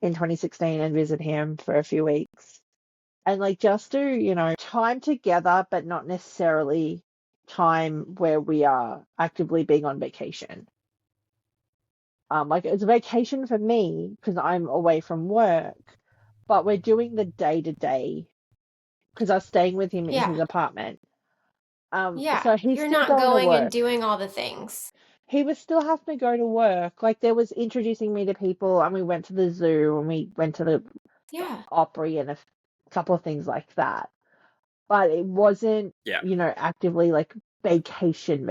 in 2016 and visit him for a few weeks and like just do, you know, time together, but not necessarily time where we are actively being on vacation. Like it's a vacation for me because I'm away from work, but we're doing the day to day because I was staying with him in his Yeah. apartment. Yeah. So he's You're still not going to going and work. doing all the things. He was still having to go to work. Like there was introducing me to people, and we went to the zoo and we went to the Yeah. Opry and a couple of things like that. But it wasn't, Yeah. you know, actively like vacation.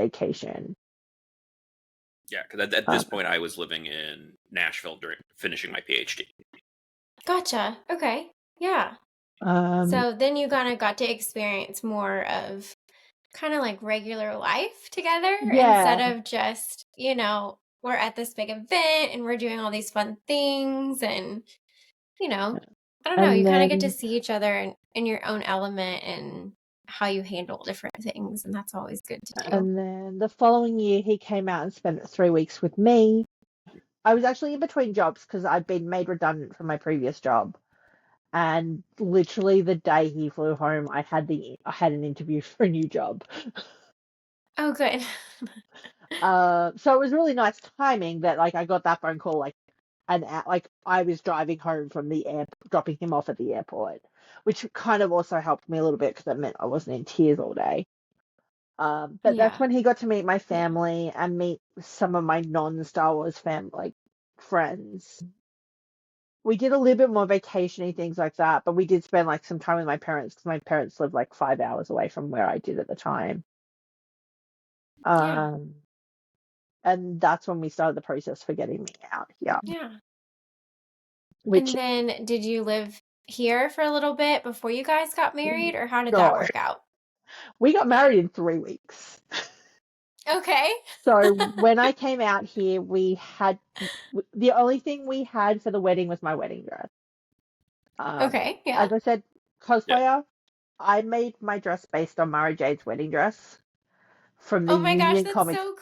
Yeah, because at this point I was living in Nashville during finishing my PhD. Gotcha. Okay. Yeah. So then you kind of got to experience more of kind of like regular life together instead Yeah. of just, you know, we're at this big event and we're doing all these fun things and, you know, I don't know, you And kind of get to then see each other in your own element and how you handle different things. And that's always good to do. the following year he came out and spent 3 weeks with me. I was actually in between jobs because I'd been made redundant from my previous job. And literally the day he flew home, I had an interview for a new job. Oh, good. So it was really nice timing that like I got that phone call like like I was driving home from the air, dropping him off at the airport, which kind of also helped me a little bit because it meant I wasn't in tears all day. But that's Yeah. when he got to meet my family and meet some of my non-Star Wars like friends. We did a little bit more vacation-y things like that, but we did spend like some time with my parents because my parents lived like 5 hours away from where I did at the time. Yeah. And that's when we started the process for getting me out here. Yeah. Which And then did you live here for a little bit before you guys got married, or how did no, that work out? we got married in 3 weeks. Okay. So when I came out here, the only thing we had for the wedding was my wedding dress. Okay. Yeah. As I said, cosplayer, I made my dress based on Mara Jade's wedding dress from the Oh my gosh, Union that's comic so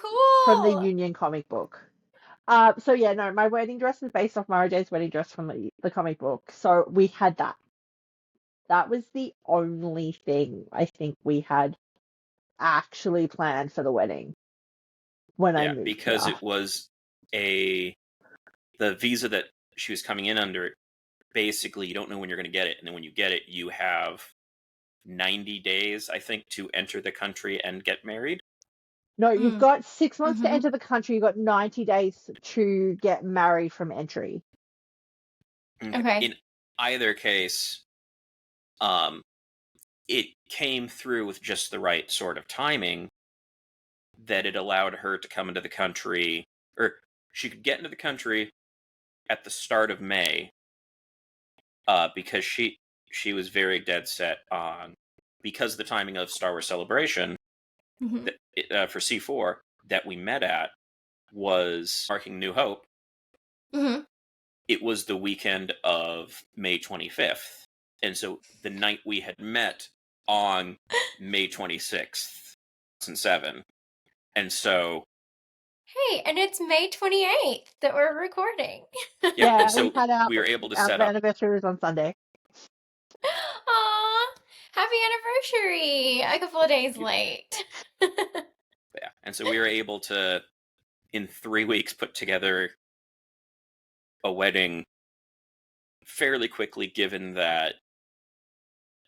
from the cool. Union comic book. So yeah, no, my wedding dress is based off Mara Jade's wedding dress from the comic book. So we had that. That was the only thing I think we had actually planned for the wedding when I Yeah, moved because here. it was the visa that she was coming in under. Basically, you don't know when you're going to get it, and then when you get it, you have 90 days, I think, to enter the country and get married. No, you've got 6 months to Mm-hmm. enter the country. You've got 90 days to get married from entry. Okay. In either case, it came through with just the right sort of timing that it allowed her to come into the country, or she could get into the country at the start of May, because she was very dead set on, because the timing of Star Wars Celebration Mm-hmm. for C4 that we met at was marking New Hope. Mm-hmm. It was the weekend of May 25th. And so the night we had met on May 26th, 2007. And so, Hey, and it's May 28th that we're recording. yeah, and Yeah, we so had we were able to our set up. anniversary was on Sunday. Aw, happy anniversary! A couple of days late. Yeah, and so we were able to, in 3 weeks, put together a wedding fairly quickly, given that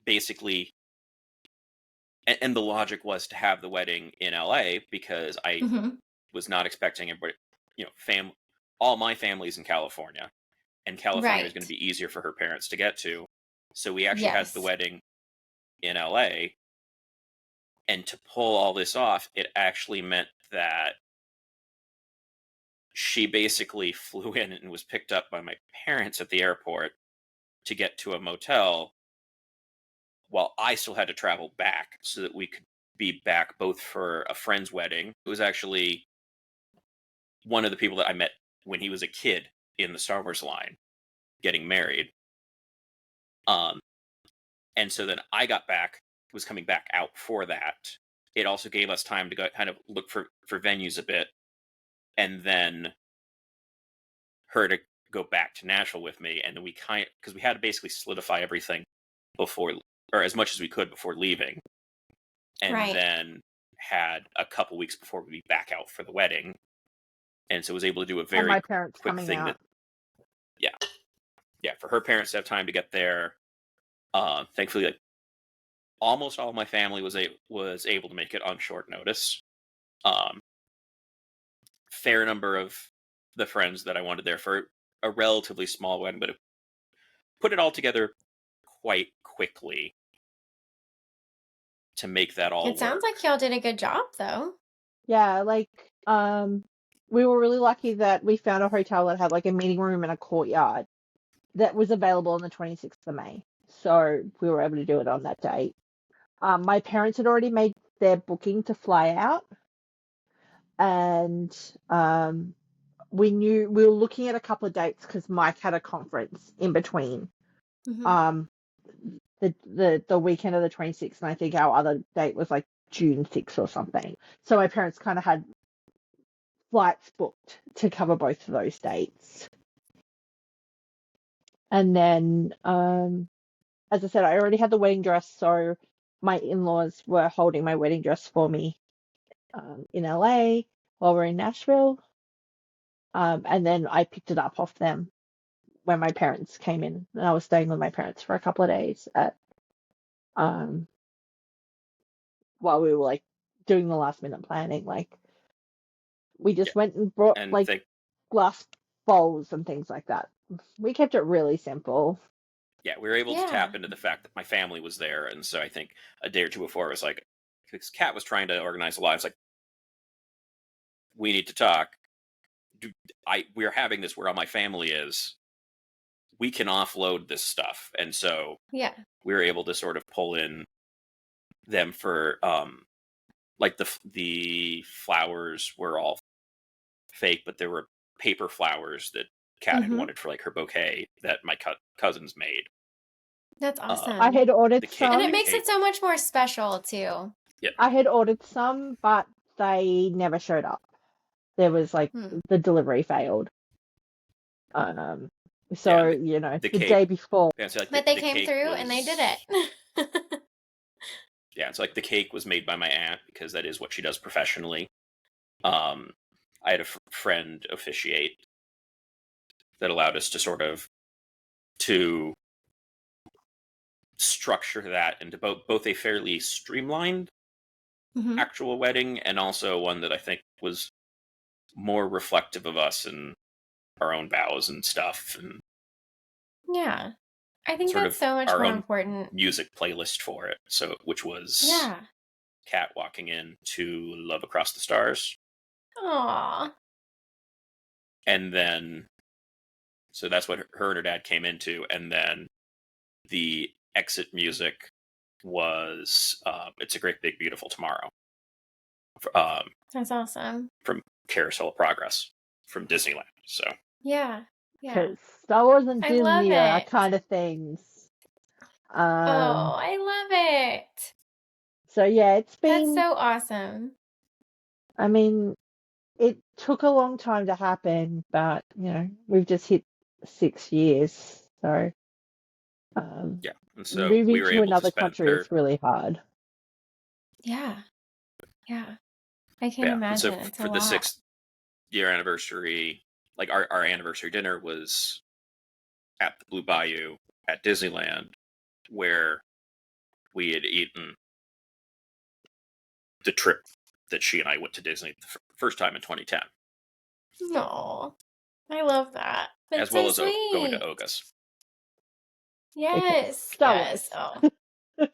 basically, and the logic was to have the wedding in LA because I Mm-hmm. was not expecting everybody, all my family's in California, and California was going to Right. be easier for her parents to get to. So we actually had the Yes. wedding in LA. And to pull all this off, it actually meant that she basically flew in and was picked up by my parents at the airport to get to a motel while I still had to travel back so that we could be back both for a friend's wedding. It was actually one of the people that I met when he was a kid in the Star Wars line getting married. And so then I got back, was coming back out for that. It also gave us time to go kind of look for venues a bit, and then her to go back to Nashville with me. And then we because we had to basically solidify everything before, or as much as we could before leaving. And then had a couple weeks before we'd be back out for the wedding. And so was able to do a very my parents quick coming thing out. yeah, for her parents to have time to get there. Thankfully, like almost all of my family was able to make it on short notice. Fair number of the friends that I wanted there for a relatively small wedding, but it put it all together quite quickly to make that all It sounds work. like y'all did a good job, though. Yeah, like we were really lucky that we found a hotel that had like a meeting room and a courtyard that was available on the 26th of May. So we were able to do it on that date. My parents had already made their booking to fly out, and we were looking at a couple of dates because Mike had a conference in between. Mhm. The weekend of the 26th, and I think our other date was like June 6th or something. So my parents kind of had flights booked to cover both of those dates. And then, as I said, I already had the wedding dress, so my in-laws were holding my wedding dress for me in LA while we're in Nashville. And then I picked it up off them when my parents came in, and I was staying with my parents for a couple of days while we were like doing the last minute planning. Like we just went and brought glass bowls and things like that. We kept it really simple. Yeah, we were able to tap into the fact that my family was there, and so I think a day or two before it was like, because Kat was trying to organize a lot, it's like, we need to talk. We're having this where all my family is. We can offload this stuff, and so we were able to sort of pull in them for like the flowers were all fake, but there were paper flowers that Kat had wanted for like her bouquet that my cousins made. That's awesome. I had ordered some, and it makes it so much more special too. Yeah, I had ordered some, but they never showed up. There was like the delivery failed. So you know, the day before. Yeah, so like but they came through and they did it. Yeah, it's like the cake was made by my aunt because that is what she does professionally. I had a friend officiate that allowed us to sort of to structure that into both a fairly streamlined actual wedding and also one that I think was more reflective of us and our own vows and stuff. And yeah, I think that's so much more important. Music playlist for it, so which was Kat walking in to "Love Across the Stars." Aww. And then, so that's what her and her dad came into, and then the exit music was "It's a Great Big Beautiful Tomorrow." That's awesome. From Carousel of Progress from Disneyland. So yeah. Because Star Wars and Disney are kind of things. I love it. So yeah, it's been. That's so awesome. I mean, it took a long time to happen, but you know, we've just hit 6 years, so yeah. And so moving we were to able another to country is really hard. Yeah, I can't imagine. And so it's for the 6th year anniversary, like our anniversary dinner was at the Blue Bayou at Disneyland, where we had eaten the trip that she and I went to Disney the first time in 2010. No, I love that. That's as well so as sweet. going to Oga's. Yes. Star Yes. Wars. Oh.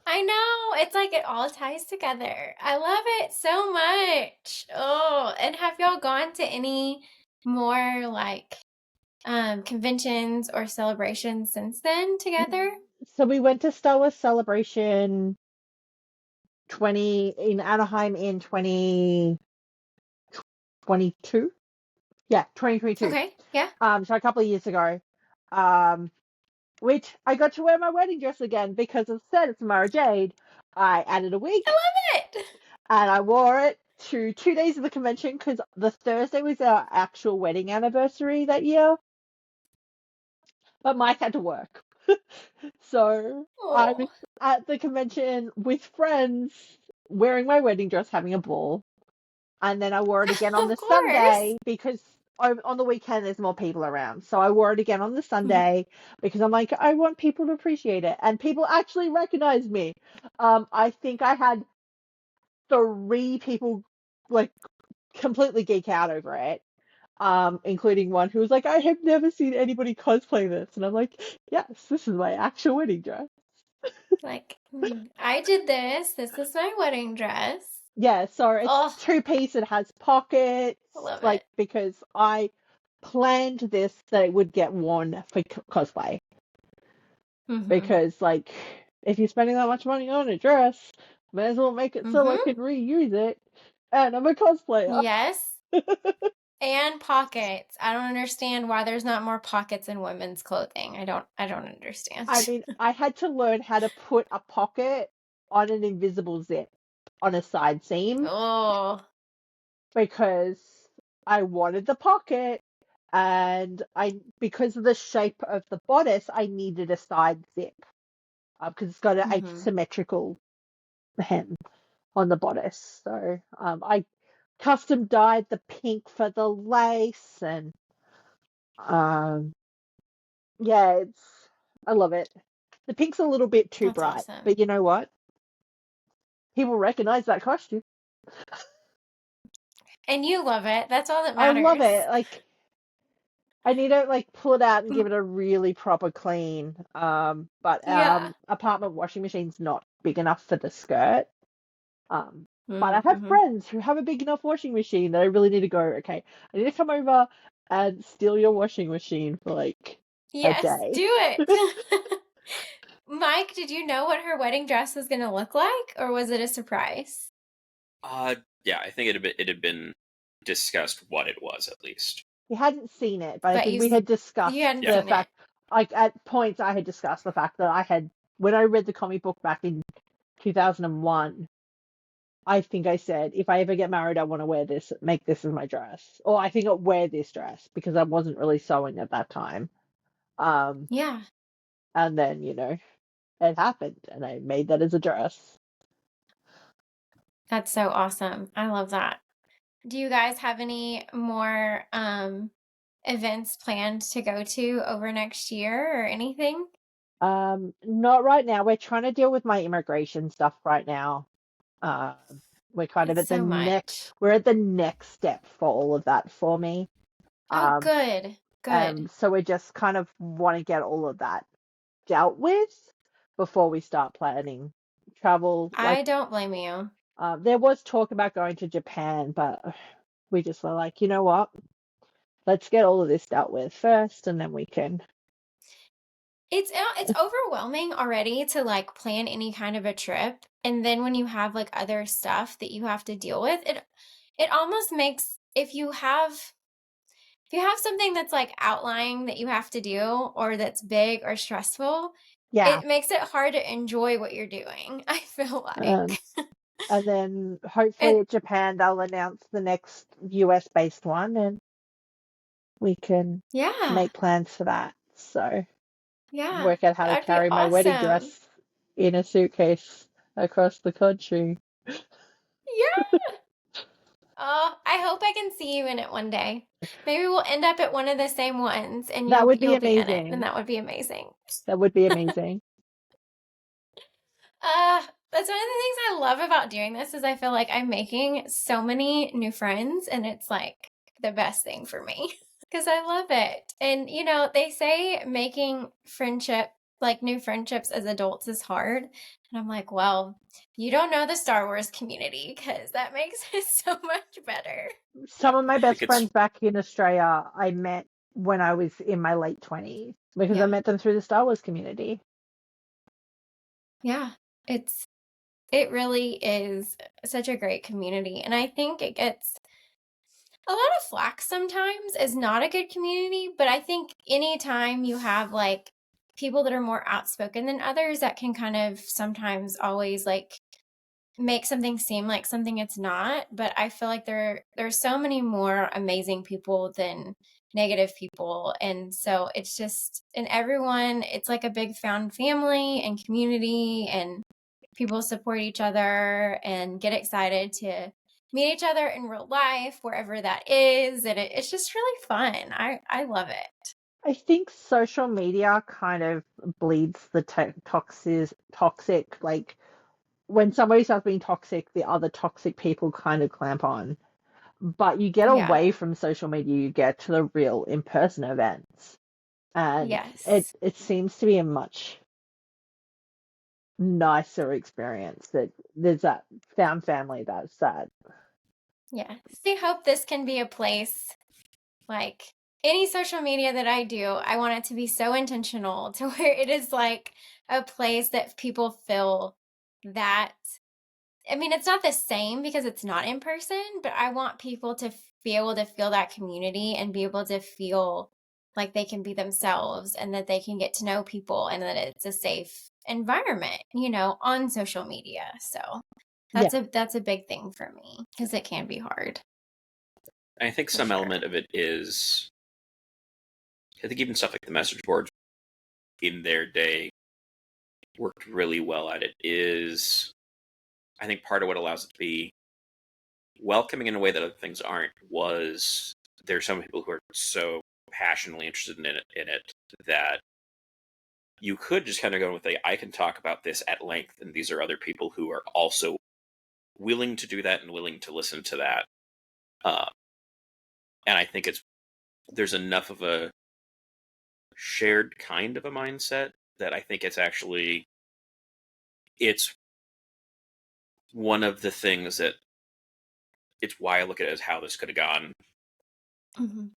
I know. It's like it all ties together. I love it so much. Oh, and have y'all gone to any more like conventions or celebrations since then together? So we went to Star Wars Celebration 20 in Anaheim in 2022. Yeah, 2022. Okay. Yeah. So a couple of years ago. Which I got to wear my wedding dress again because instead it's Mara Jade. I added a wig I love it. and I wore it to 2 days of the convention because the Thursday was our actual wedding anniversary that year. But Mike had to work. So I was Oh, at the convention with friends wearing my wedding dress, having a ball. And then I wore it again on of the course. Sunday because on the weekend there's more people around. So I wore it again on the Sunday because I'm like, I want people to appreciate it. And people actually recognized me. I think I had 3 people like completely geek out over it. Including one who was like, I have never seen anybody cosplay this. And I'm like, yes, this is my actual wedding dress. Like, I did this. This is my wedding dress. Yeah, so it's Oh, 2-piece. It has pockets, I love like it. because I planned this that it would get worn for cosplay. Because like if you're spending that much money on a dress, may as well make it so I can reuse it. And I'm a cosplayer. Yes. And pockets. I don't understand why there's not more pockets in women's clothing. I don't understand. I mean, I had to learn how to put a pocket on an invisible zip on a side seam Oh. because I wanted the pocket and because of the shape of the bodice, I needed a side zip because it's got an asymmetrical hem on the bodice. So I custom dyed the pink for the lace and um, yeah, I love it. The pink's a little bit too That's bright, awesome. but you know what? People recognize that costume. And you love it. That's all that I matters. love it. Like I need to like pull it out and give it a really proper clean. But Yeah. apartment washing machine's not big enough for the skirt. But I have friends who have a big enough washing machine that I really need to go, okay, I need to come over and steal your washing machine for like a Yes, day. do it. Mike, did you know what her wedding dress was going to look like, or was it a surprise? Yeah, I think it had been discussed what it was at least. We hadn't seen it, but I But think we had discussed you hadn't the seen fact, it. like at points I had discussed the fact that when I read the comic book back in 2001, I think I said, if I ever get married, I want to make this as my dress. Or I think I'll wear this dress because I wasn't really sewing at that time. Yeah. And then, it happened and I made that as a dress. That's so awesome. I love that. Do you guys have any more events planned to go to over next year or anything? Not right now. We're trying to deal with my immigration stuff right now. We're kind of It's so much. we're at the next step for all of that for me. Oh, good. Good. So we just kind of want to get all of that dealt with before we start planning travel. I don't blame you. There was talk about going to Japan, but we just were like, you know what? Let's get all of this dealt with first, and then we can. It's overwhelming already to like plan any kind of a trip, and then when you have like other stuff that you have to deal with, it almost makes if you have something that's like outlying that you have to do or that's big or stressful, Yeah. it makes it hard to enjoy what you're doing, I feel Um, like. and then hopefully at Japan they'll announce the next US based one, and we can Yeah. make plans for that. So Yeah. work out how to That'd be carry my wedding awesome. dress in a suitcase across the country. Yeah. Oh, I hope I can see you in it one day. Maybe we'll end up at one of the same ones and That would be you'll be in it, and amazing. that would be amazing. That would be amazing. That's one of the things I love about doing this is I feel like I'm making so many new friends, and it's like the best thing for me because I love it. And they say making friendship, like new friendships as adults is hard. And I'm like, well, you don't know the Star Wars community because that makes it so much better. Some of my think best it's friends back in Australia I met when I was in my late 20s because I met them through the Star Wars community. Yeah, it really is such a great community. And I think it gets a lot of flack sometimes as not a good community, but I think anytime you have like people that are more outspoken than others, that can kind of sometimes always like make something seem like something it's not. But I feel like there's so many more amazing people than negative people. And so it's just, and everyone, it's like a big found family and community, and people support each other and get excited to meet each other in real life, wherever that is. And it's just really fun. I love it. I think social media kind of bleeds the toxic, like when somebody starts being toxic, the other toxic people kind of clamp on. But you get Yeah. away from social media, you get to the real in-person events. And Yes. it seems to be a much nicer experience that there's that found family that's sad. Yeah. I hope this can be a place like any social media that I do. I want it to be so intentional to where it is like a place that people feel that. I mean, it's not the same because it's not in person, but I want people to be able to feel that community and be able to feel like they can be themselves and that they can get to know people and that it's a safe environment, on social media. So that's a big thing for me because it can be hard. I think some element of it is, I think even stuff like the message boards in their day worked really well at it. Is I think part of what allows it to be welcoming in a way that other things aren't was there's some people who are so passionately interested in it that you could just kind of go with I can talk about this at length, and these are other people who are also willing to do that and willing to listen to that. And I think there's enough of a shared kind of a mindset that I think it's one of the things that it's why I look at it as how this could have gone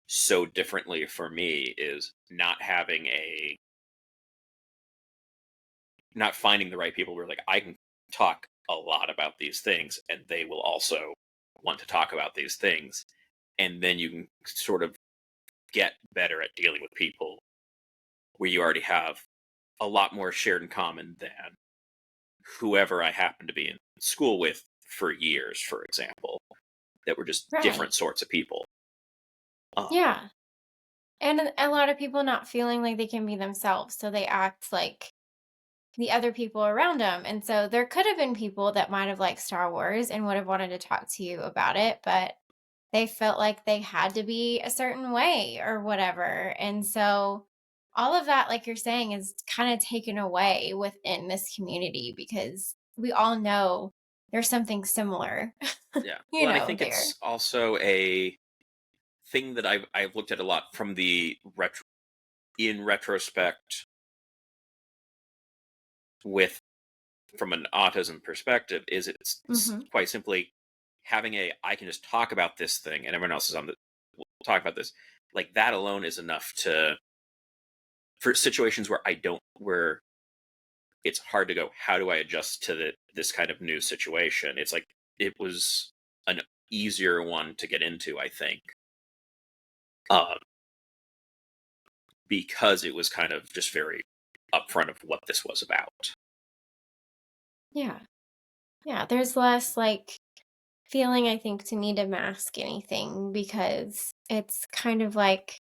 so differently for me is not finding the right people where like I can talk a lot about these things and they will also want to talk about these things, and then you can sort of get better at dealing with people where you already have a lot more shared in common than whoever I happen to be in school with for years, for example, that were just different sorts of people. Yeah. And a lot of people not feeling like they can be themselves. So they act like the other people around them. And so there could have been people that might have liked Star Wars and would have wanted to talk to you about it, but they felt like they had to be a certain way or whatever. And so all of that, like you're saying, is kind of taken away within this community because we all know there's something similar. Yeah. Well, and I think it's also a thing that I've looked at a lot from in retrospect from an autism perspective is it's quite simply having I can just talk about this thing and everyone else will talk about this. Like that alone is enough for situations where it's hard to go, how do I adjust to this kind of new situation? It's like, it was an easier one to get into, I think. Because it was kind of just very upfront of what this was about. Yeah. Yeah. There's less like feeling, I think, to need to mask anything because it's kind of like,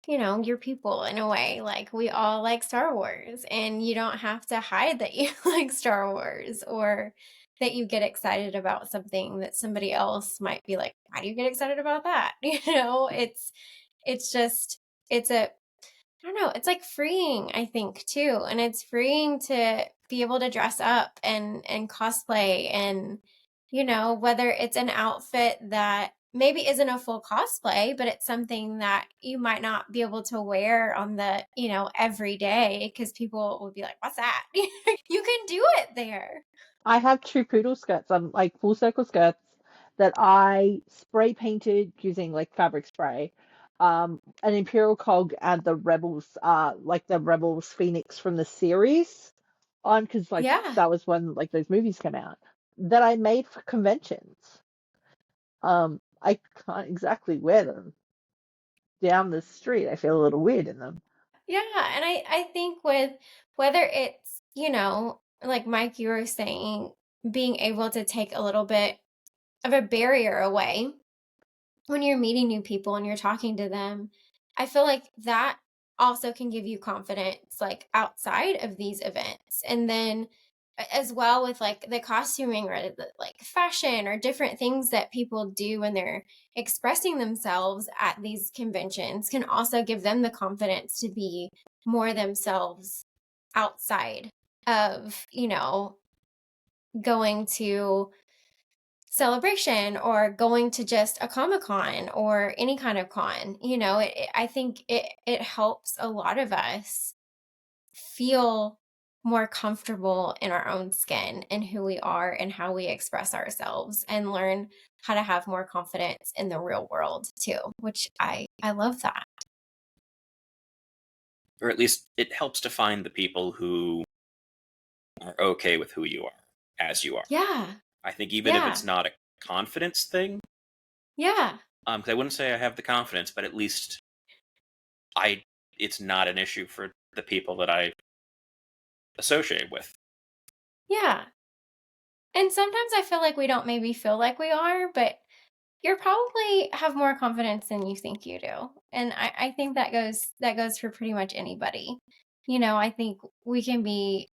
your people in a way. Like we all like Star Wars and you don't have to hide that you like Star Wars or that you get excited about something that somebody else might be like, why do you get excited about that? It's just, I don't know, it's like freeing, I think, too. And it's freeing to be able to dress up and cosplay and, whether it's an outfit that maybe isn't a full cosplay, but it's something that you might not be able to wear on the, every day, because people will be like, what's that? You can do it there. I have 2 poodle skirts, like full circle skirts that I spray painted using like fabric spray. An Imperial Cog and the Rebels, like the Rebels Phoenix from the series on, because like Yeah. that was when like those movies came out, that I made for conventions. I can't exactly wear them down the street. I feel a little weird in them. Yeah. And I think with whether it's, like Mike, you were saying, being able to take a little bit of a barrier away when you're meeting new people and you're talking to them, I feel like that also can give you confidence, like outside of these events. And then as well with like the costuming or like fashion or different things that people do when they're expressing themselves at these conventions can also give them the confidence to be more themselves outside of, going to celebration or going to just a Comic-Con or any kind of con. I think it helps a lot of us feel more comfortable in our own skin and who we are and how we express ourselves, and learn how to have more confidence in the real world too, which I love that. Or at least it helps to find the people who are okay with who you are as you are. Yeah. I think even if it's not a confidence thing, Yeah. because I wouldn't say I have the confidence, but at least it's not an issue for the people that I associate with. Yeah. And sometimes I feel like we don't maybe feel like we are, but you're probably have more confidence than you think you do. And I think that goes for pretty much anybody. I think we can be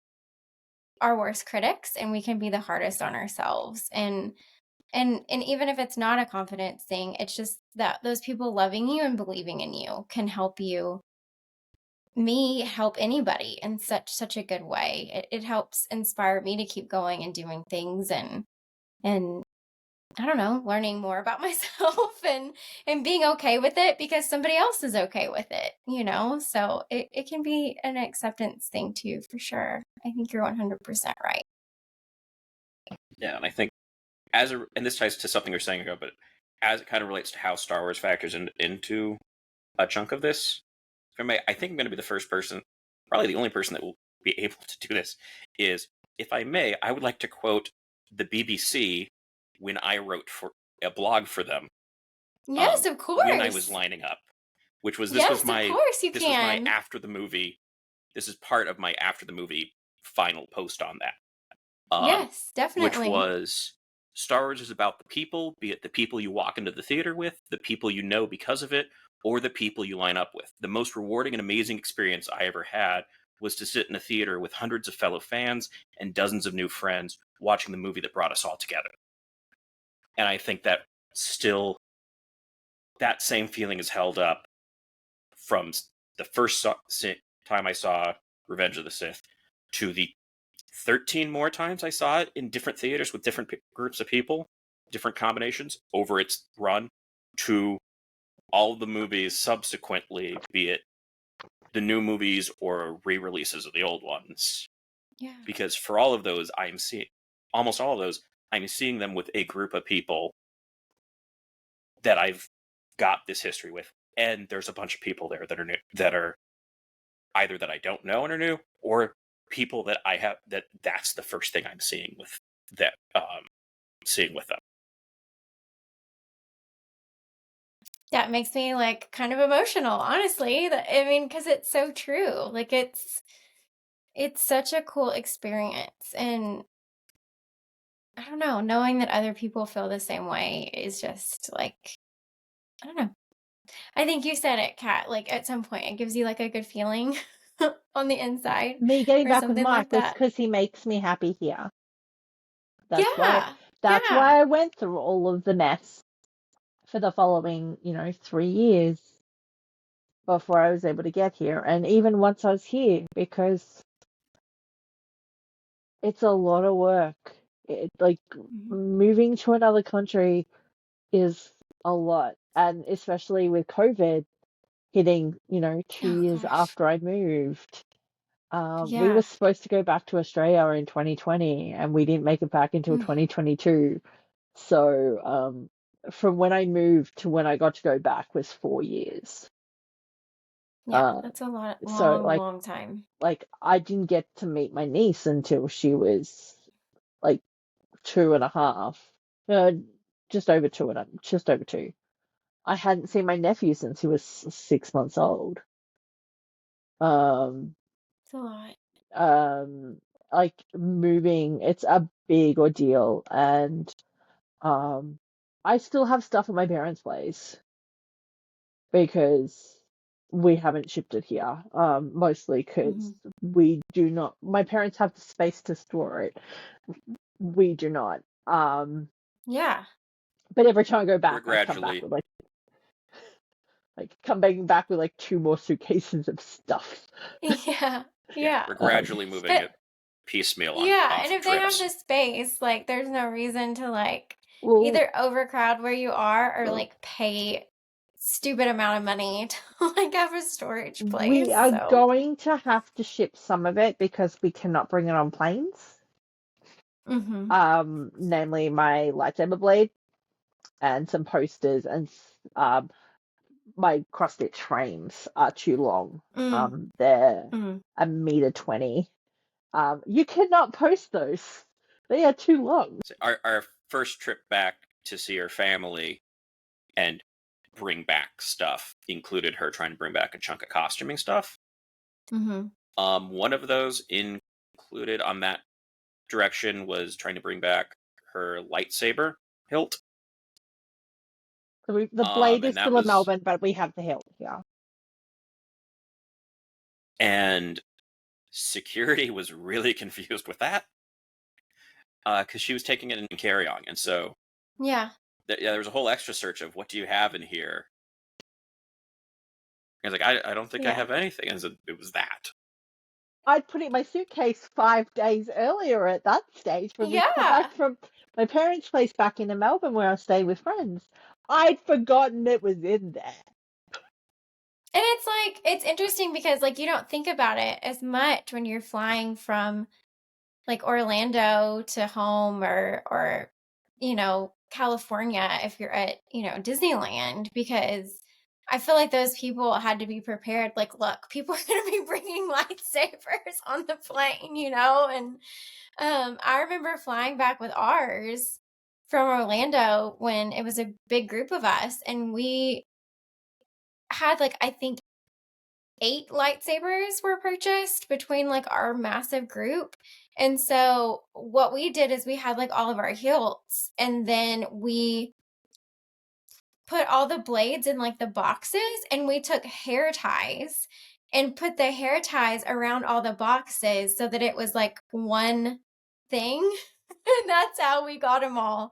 our worst critics and we can be the hardest on ourselves. And even if it's not a confidence thing, it's just that those people loving you and believing in you can help help anybody in such a good way. It helps inspire me to keep going and doing things, and I don't know, learning more about myself and being okay with it because somebody else is okay with it, So it can be an acceptance thing too, for sure. I think you're 100% right. Yeah, and I think and this ties to something you were saying ago, but as it kind of relates to how Star Wars factors into a chunk of this, I think I'm going to be the first person, probably the only person that will be able to do this, is, if I may, I would like to quote the BBC when I wrote for a blog for them. Yes, of course. When I was lining up, which was, of course you this can. was my after the movie. This is part of my after the movie final post on that. Yes, definitely. Which was, Star Wars is about the people, be it the people you walk into the theater with, the people you know because of it, or the people you line up with. The most rewarding and amazing experience I ever had was to sit in a theater with hundreds of fellow fans and dozens of new friends watching the movie that brought us all together. And I think that still, that same feeling is held up from the first time I saw Revenge of the Sith to the 13 more times I saw it in different theaters with different groups of people, different combinations over its run, to all the movies subsequently, be it the new movies or re-releases of the old ones. Yeah. Because for all of those, almost all of those, I'm seeing them with a group of people that I've got this history with. And there's a bunch of people there that are new, that are either that I don't know and are new, or people that I have, that's the first thing I'm seeing with that, seeing with them. That makes me like kind of emotional, honestly. Because it's so true. Like it's such a cool experience, and I don't know, knowing that other people feel the same way is just like, I don't know. I think you said it, Kat, like at some point it gives you like a good feeling on the inside. Me getting or back with something Mike like was that. because he makes me happy here. That's Yeah. That's why I went through all of the mess for the following, 3 years before I was able to get here. And even once I was here, because it's a lot of work. Moving to another country is a lot. And especially with COVID hitting, 2 Oh years gosh. after I moved. We Yeah. were supposed to go back to Australia in 2020 and we didn't make it back until Mm. 2022. So from when I moved to when I got to go back was 4 years. Yeah, Uh, that's a lot, so long time. I didn't get to meet my niece until she was like 2.5. Just over just over two. I hadn't seen my nephew since he was 6 months old. Um, It's a lot. like moving, it's a big ordeal, and I still have stuff at my parents' place because we haven't shipped it here. Mostly because we do not. My parents have the space to store it. We do not. Yeah. But every time I go We're back, I come back gradually, with coming back with like 2 more suitcases of stuff. Yeah. Yeah. we're gradually moving But it piecemeal on yeah, and off if they have the trips. space, like there's no reason to like Well, either overcrowd where you are or like pay stupid amount of money to like have a storage we place. are So going to have to ship some of it because we cannot bring it on planes. Namely my lightsaber blade and some posters and my cross stitch frames are too long. They're 1.20 meters. You cannot post those. They are too long. So our first trip back to see her family and bring back stuff included her trying to bring back a chunk of costuming stuff. One of those included on that direction was trying to bring back her lightsaber hilt. So the blade is and that still in was Melbourne, but we have the hilt here. and security was really confused with that because she was taking it in carry-on, and so yeah. there was a whole extra search of what do you have in here. I was like, I don't think I Yeah. have anything, and so it was that. I'd put it in my suitcase 5 days earlier at that stage when we come Yeah. back from my parents' place back in Melbourne where I stayed with friends. I'd forgotten it was in there. And it's like it's interesting because like you don't think about it as much when you're flying from like Orlando to home or California if you're at, Disneyland, because I feel like those people had to be prepared. Like, look, people are going to be bringing lightsabers on the plane, and I remember flying back with ours from Orlando when it was a big group of us, and we had like I think 8 lightsabers were purchased between like our massive group. And so what we did is we had like all of our hilts, and then we put all the blades in like the boxes, and we took hair ties and put the hair ties around all the boxes so that it was like one thing. And that's how we got them all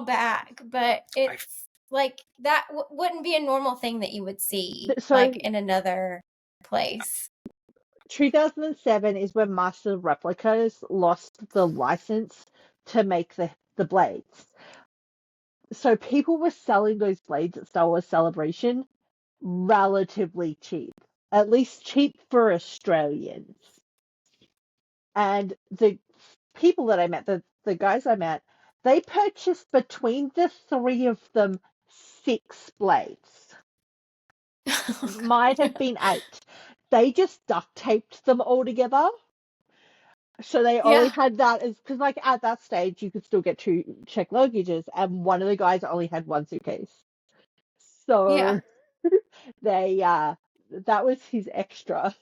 back. But it's like that wouldn't be a normal thing that you would see So like in another place. 2007 is when Master Replicas lost the license to make the blades. So people were selling those blades at Star Wars Celebration relatively cheap, at least cheap for Australians. And the people that I met, the guys I met, they purchased between the 3 of them 6 blades. Might have been 8. They just duct taped them all together. So they only had that as because like at that stage you could still get 2 checked luggages, and one of the guys only had 1 suitcase. So they that was his extra.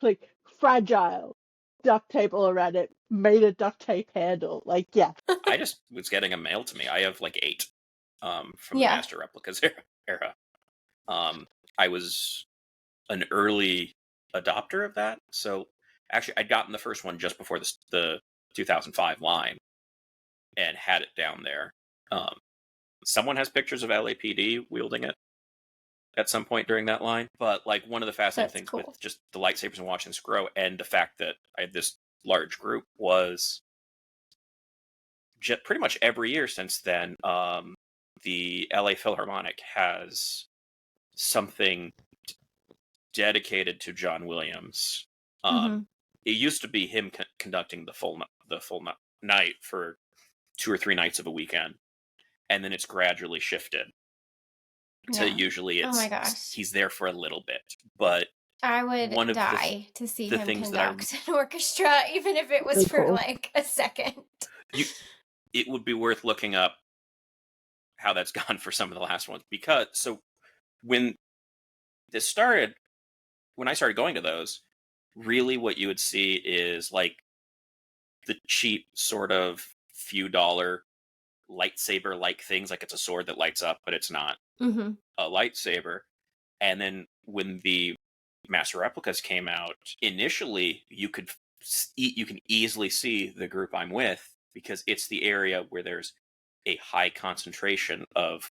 Like fragile duct tape all around it, made a duct tape handle. Like, yeah. I just was getting them mailed to me. I have like 8 from the Master Replicas era. I was an early adopter of that, so actually I'd gotten the first one just before the 2005 line and had it down there. Someone has pictures of LAPD wielding it at some point during that line, but like one of the fascinating things with just the lightsabers and watching this grow, and the fact that I had this large group, was pretty much every year since then, the LA Philharmonic has something dedicated to John Williams. It used to be him conducting the full night for 2 or 3 nights of a weekend, and then it's gradually shifted to usually Oh my gosh. he's there for a little bit. But I would one of die to see the him things conduct an orchestra, even if it was Really for cool. like a second. It would be worth looking up how that's gone for some of the last ones, because so when this started, when I started going to those, really what you would see is like the cheap sort of few dollar lightsaber like things, like it's a sword that lights up, but it's not Mm-hmm. a lightsaber. And then when the master replicas came out, initially you can easily see the group I'm with, because it's the area where there's a high concentration of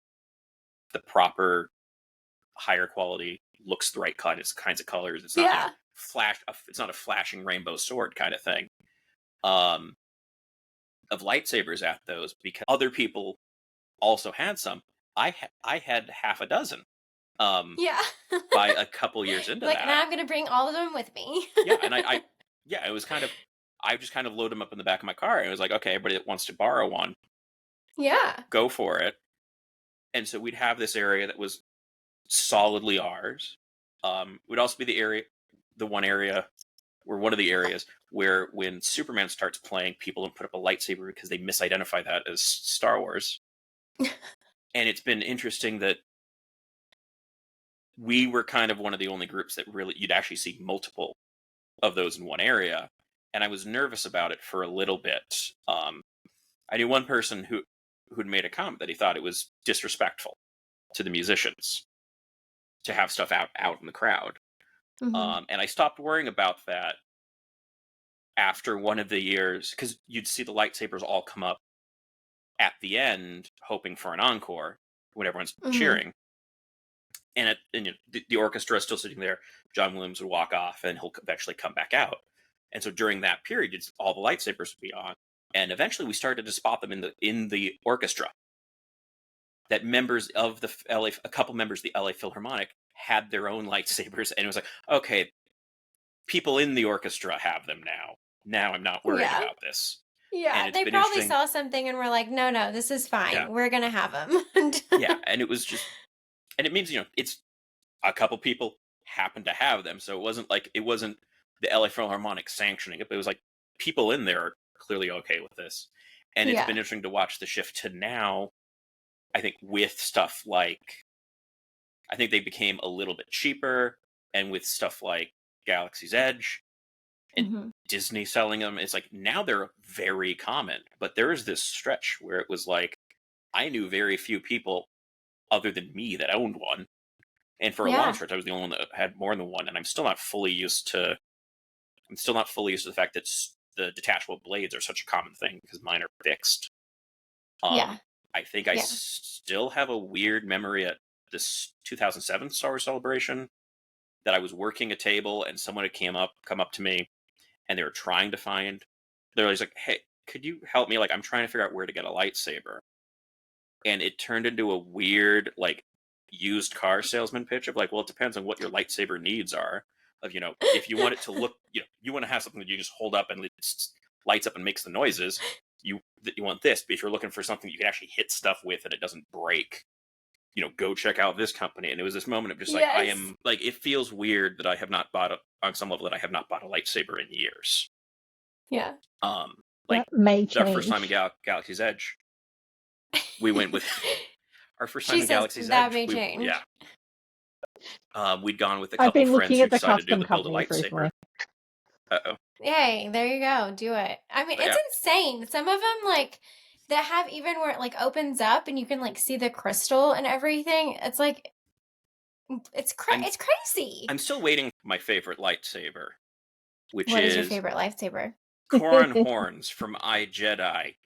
the proper higher quality, looks the right kinds of colors. It's not it's not a flashing rainbow sword kind of thing of lightsabers at those, because other people also had some. I had half a dozen by a couple years into like, that. and I'm gonna bring all of them with me. And I it was kind of, I just kind of load them up in the back of my car, and it was like, okay, everybody that wants to borrow one, go for it. And so we'd have this area that was solidly ours. Would also be one of the areas where when Superman starts playing, people don't put up a lightsaber because they misidentify that as Star Wars. And it's been interesting that we were kind of one of the only groups that really, you'd actually see multiple of those in one area. And I was nervous about it for a little bit. I knew one person who'd made a comment that he thought it was disrespectful to the musicians to have stuff out in the crowd. And I stopped worrying about that after one of the years, because you'd see the lightsabers all come up at the end, hoping for an encore when everyone's cheering. And the orchestra is still sitting there. John Williams would walk off, and he'll eventually come back out. And so during that period, all the lightsabers would be on. And eventually, we started to spot them in the orchestra. That a couple members of the LA Philharmonic had their own lightsabers, and it was like, okay, people in the orchestra have them now. Now I'm not worried about this. Yeah, they probably saw something and were like, no, this is fine. Yeah. We're going to have them. And it was just, and it means, it's a couple people happen to have them. So it wasn't the LA Philharmonic sanctioning it, but it was like people in there are clearly okay with this. And it's been interesting to watch the shift to now, I think, with stuff like, I think they became a little bit cheaper, and with stuff like Galaxy's Edge and Disney selling them, it's like now they're very common. But there was this stretch where it was like, I knew very few people other than me that owned one. And for a long stretch, I was the only one that had more than one. And I'm still not fully used to the fact that the detachable blades are such a common thing, because mine are fixed. I think I still have a weird memory at this 2007 Star Wars Celebration that I was working a table and someone had come up to me, and they were trying to find, they're always like, hey, could you help me? Like, I'm trying to figure out where to get a lightsaber. And it turned into a weird, like, used car salesman pitch of like, well, it depends on what your lightsaber needs are. Of, if you want it to look, you want to have something that you just hold up and it lights up and makes the noises, you want this. But if you're looking for something you can actually hit stuff with and it doesn't break, go check out this company. And it was this moment of just like, I am like, it feels weird that I have not bought on some level that I have not bought a lightsaber in years. That Like may our change. first time in Galaxy's Edge, we went with our first time She in says Galaxy's that Edge. may change. We'd gone with a I've couple been friends looking who at the decided to custom build a companies lightsaber. recently. Uh-oh. Yay, there you go. Do it. I mean, it's insane. Some of them, like, that have even where it, like, opens up and you can, like, see the crystal and everything. It's like, it's crazy. I'm still waiting for my favorite lightsaber, which What is your favorite lightsaber? Corran Horns from iJedi,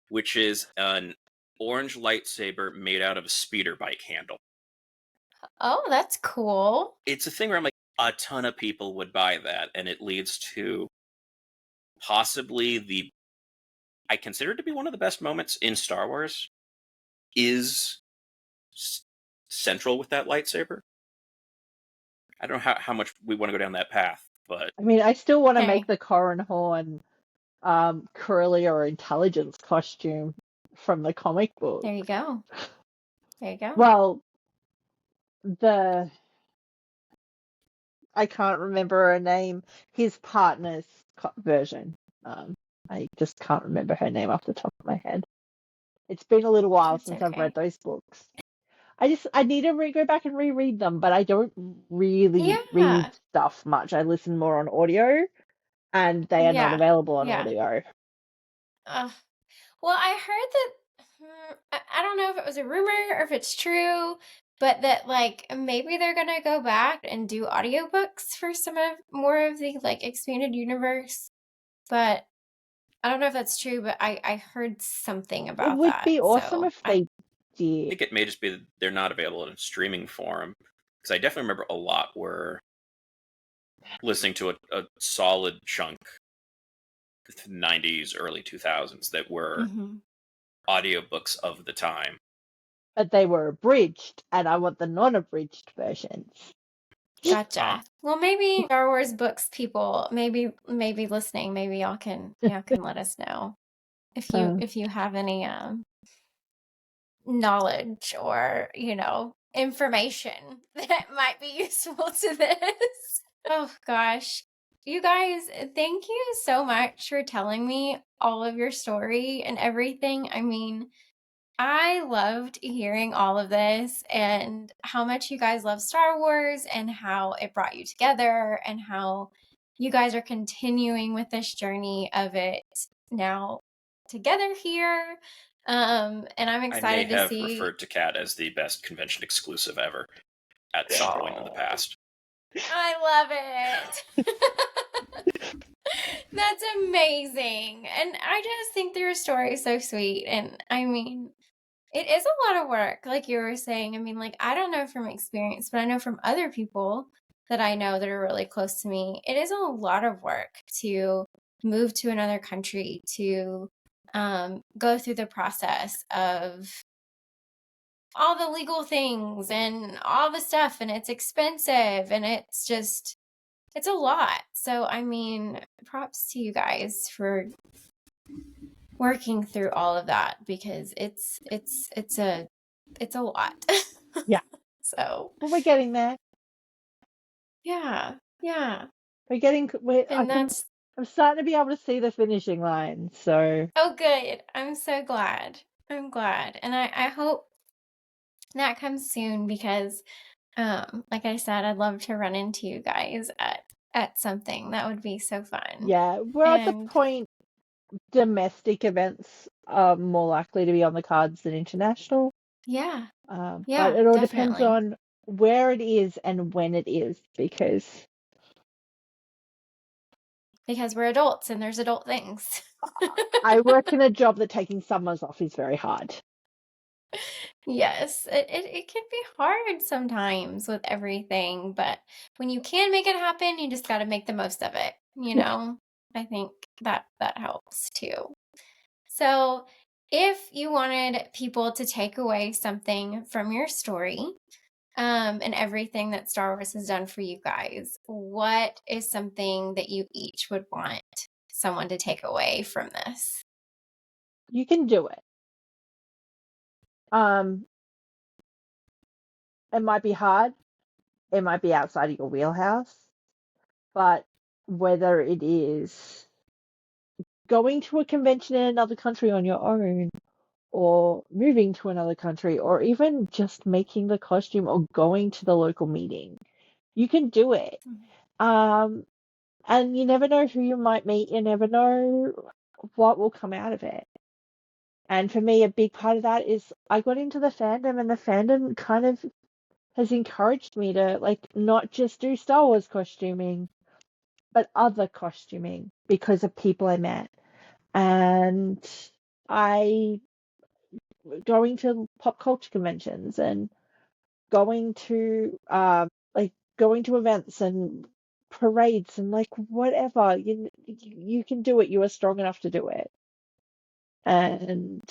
which is an orange lightsaber made out of a speeder bike handle. Oh, that's cool. It's a thing where I'm like, a ton of people would buy that, and it leads to possibly I consider it to be one of the best moments in Star Wars, is central with that lightsaber. I don't know how much we want to go down that path, but I mean, I still want to Okay. make the Corran Horn Corellia intelligence costume from the comic book. There you go. There you go. Well, I can't remember her name. His partner's version. I just can't remember her name off the top of my head. It's been a little while That's since I've okay. read those books. I need to go back and reread them, but I don't really Yeah. read stuff much. I listen more on audio, and they are not Yeah. available on Yeah. audio. Well, I heard that, I don't know if it was a rumor or if it's true, but that like maybe they're gonna go back and do audiobooks for some of more of the like expanded universe. But I don't know if that's true, but I heard something It about would that. be awesome So if they I did. think it may just be that they're not available in streaming form. Because I definitely remember a lot were listening to a solid chunk, 90s, early 2000s, that were Mhm. audiobooks of the time. But they were abridged, and I want the non-abridged versions. Gotcha. Well, maybe Star Wars books people, maybe listening, maybe y'all can let us know if you have any knowledge or information that might be useful to this. Oh gosh, you guys, thank you so much for telling me all of your story and everything. I mean, I loved hearing all of this and how much you guys love Star Wars and how it brought you together and how you guys are continuing with this journey of it now together here. And I'm excited I may to have see. referred to Cat as the best convention exclusive ever at some point in the past. I love it. That's amazing. And I just think your story is so sweet. And I mean, it is a lot of work, like you were saying. I mean, like, I don't know from experience, but I know from other people that I know that are really close to me, it is a lot of work to move to another country, to go through the process of all the legal things and all the stuff, and it's expensive, and it's a lot. So, I mean, props to you guys for working through all of that, because it's a lot. Yeah. So, Well, we're getting there. yeah. I'm starting to be able to see the finishing line. So, Oh, good. I'm so glad. I'm glad. And I hope that comes soon, because, like I said, I'd love to run into you guys at something. That would be so fun. yeah, we're at the point domestic events are more likely to be on the cards than international. Yeah. But it all depends on where it is and when it is, because we're adults and there's adult things. I work in a job that taking summers off is very hard. Yes, it can be hard sometimes with everything, but when you can make it happen, you just got to make the most of it, I think that helps too. So, if you wanted people to take away something from your story, and everything that Star Wars has done for you guys, what is something that you each would want someone to take away from this? You can do it. It might be hard. It might be outside of your wheelhouse. But whether it is going to a convention in another country on your own, or moving to another country, or even just making the costume or going to the local meeting, you can do it. And you never know who you might meet. You never know what will come out of it. And for me, a big part of that is I got into the fandom, and the fandom kind of has encouraged me to not just do Star Wars costuming, but other costuming, because of people I met. And I going to pop culture conventions and going to going to events and parades and whatever. You can do it. You are strong enough to do it. And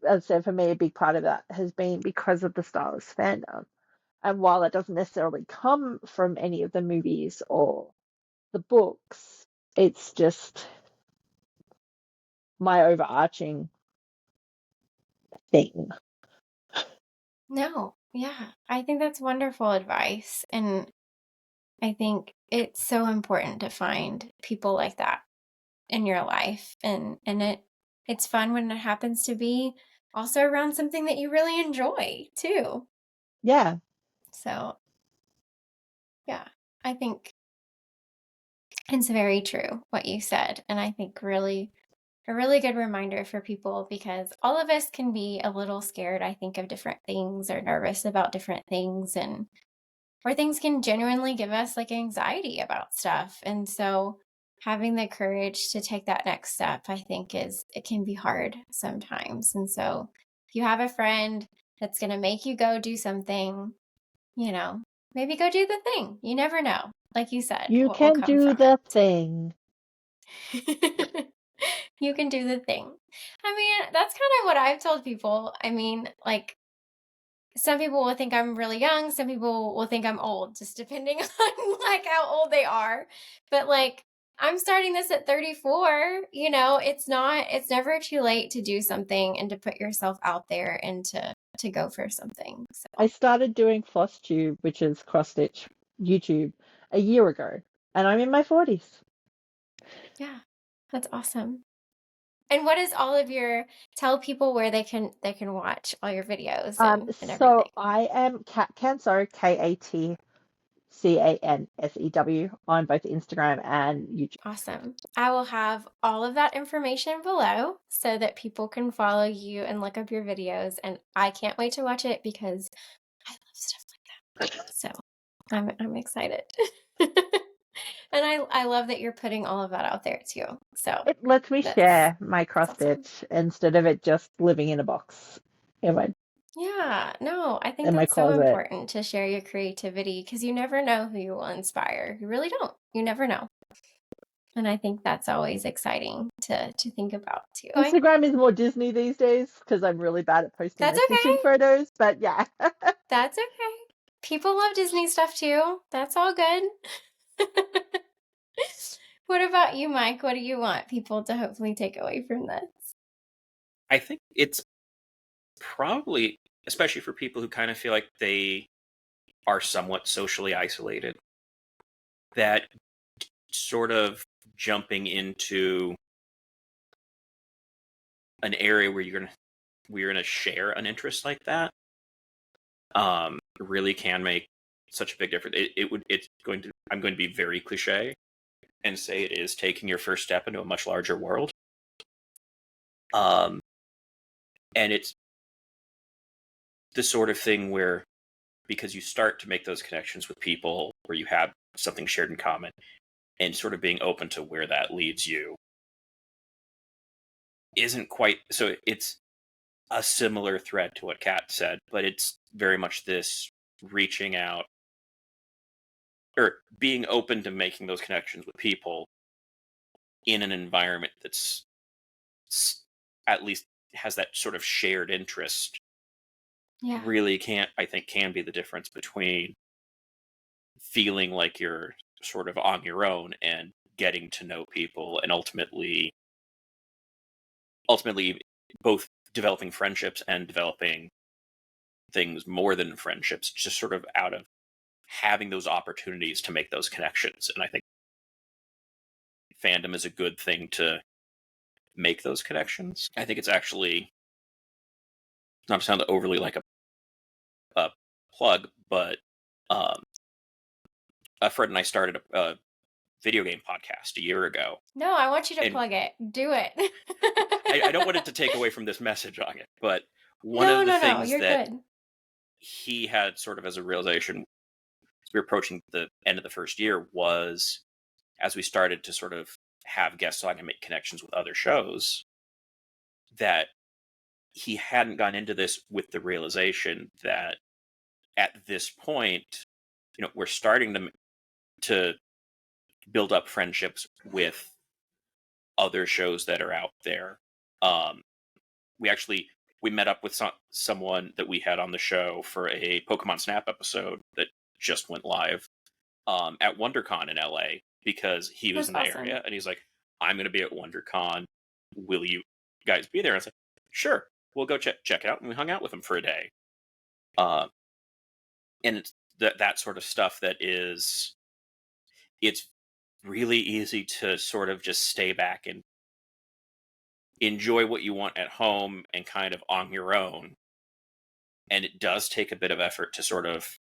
as I said, for me, a big part of that has been because of the Star Wars fandom. And while it doesn't necessarily come from any of the movies or the books, it's just my overarching thing. No, yeah, I think that's wonderful advice. And I think it's so important to find people like that in your life. And it's fun when it happens to be also around something that you really enjoy too. Yeah. So yeah, I think it's very true what you said. And I think really a really good reminder for people, because all of us can be a little scared, I think, of different things or nervous about different things, and or things can genuinely give us like anxiety about stuff. And so having the courage to take that next step, I think it can be hard sometimes. And so if you have a friend that's going to make you go do something, maybe go do the thing. You never know. Like you said, You what will can come do from the thing. it. You can do the thing. I mean, that's kind of what I've told people. I mean, like, some people will think I'm really young. Some people will think I'm old, just depending on like how old they are. But like, I'm starting this at 34. It's never too late to do something and to put yourself out there and to go for something. So I started doing floss tube, which is cross stitch YouTube, a year ago, and I'm in my 40s. yeah, that's awesome. And what is all of tell people where they can watch all your videos and everything. So I am Katcansew, KATCANSEW, on both Instagram and YouTube. Awesome. I will have all of that information below so that people can follow you and look up your videos. And I can't wait to watch it because I love stuff like that. So I'm excited. And I love that you're putting all of that out there too. So It lets me share my cross awesome. stitch instead of it just living in a box Yeah, no, I think in my that's so closet. important to share your creativity, because you never know who you will inspire. You really don't. You never know. And I think that's always exciting to think about too. Instagram is more Disney these days because I'm really bad at posting That's my stitching okay. photos, but yeah. That's okay. People love Disney stuff too. That's all good. What about you, Mike? What do you want people to hopefully take away from this? I think it's probably, especially for people who kind of feel like they are somewhat socially isolated, that sort of jumping into an area where you're gonna share an interest like that really can make such a big difference. I'm going to be very cliche and say it is taking your first step into a much larger world. And it's the sort of thing where, because you start to make those connections with people where you have something shared in common, and sort of being open to where that leads you isn't quite so. It's a similar thread to what Kat said, but it's very much this reaching out or being open to making those connections with people in an environment that's at least has that sort of shared interest. Yeah. Really can be the difference between feeling like you're sort of on your own and getting to know people, and ultimately both developing friendships and developing things more than friendships, just sort of out of having those opportunities to make those connections. And I think fandom is a good thing to make those connections. I think it's actually not to sound overly like a plug, but Fred and I started a video game podcast a year ago. No, I want you to plug it. Do it. I don't want it to take away from this message on it, but one of the things you're that good. he had sort of as a realization as we were approaching the end of the first year was, as we started to sort of have guests on and make connections with other shows, that he hadn't gone into this with the realization that at this point, we're starting to build up friendships with other shows that are out there. We actually we met up with someone that we had on the show for a Pokemon Snap episode that just went live at WonderCon in LA because he was in the That's awesome. area, and he's like, I'm going to be at WonderCon. Will you guys be there? I was like, sure, we'll go check it out. And we hung out with him for a day. And it's that sort of stuff that it's really easy to sort of just stay back and enjoy what you want at home and kind of on your own. And it does take a bit of effort to sort of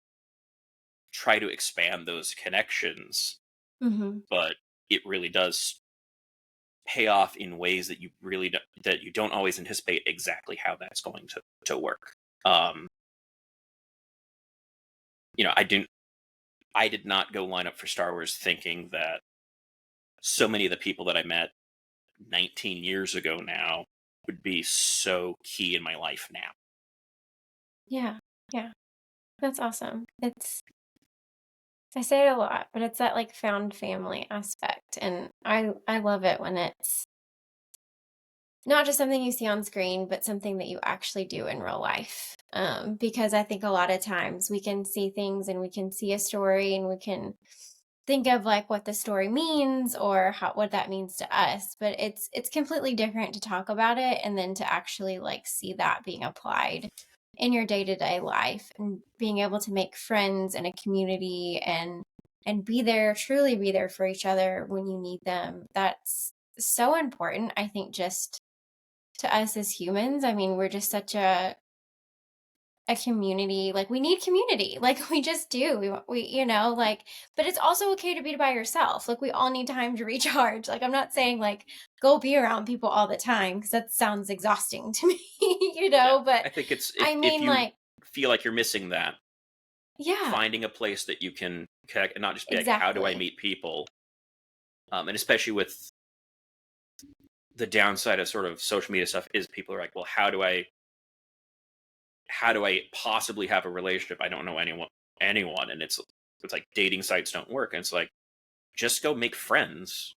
try to expand those connections, but it really does pay off in ways that you don't always anticipate exactly how that's going to work. I did not go line up for Star Wars thinking that so many of the people that I met 19 years ago now would be so key in my life now. Yeah. That's awesome. I say it a lot, but it's that like found family aspect. And I love it when it's not just something you see on screen, but something that you actually do in real life. Because I think a lot of times we can see things and we can see a story and we can think of like what the story means or what that means to us, but it's completely different to talk about it and then to actually like see that being applied in your day-to-day life and being able to make friends in a community and truly be there for each other when you need them. That's so important, I think, just to us as humans. I mean, we're just such a community. Like, we need community. Like, we just do. We but it's also okay to be by yourself. Like, we all need time to recharge. Like, I'm not saying like go be around people all the time because that sounds exhausting to me, Yeah, but I think it's if you feel like you're missing that, yeah, finding a place that you can connect and not just be exactly. like, how do I meet people? And especially with the downside of sort of social media stuff is people are like, well, how do I possibly have a relationship? I don't know anyone, and it's like dating sites don't work, and it's like, just go make friends,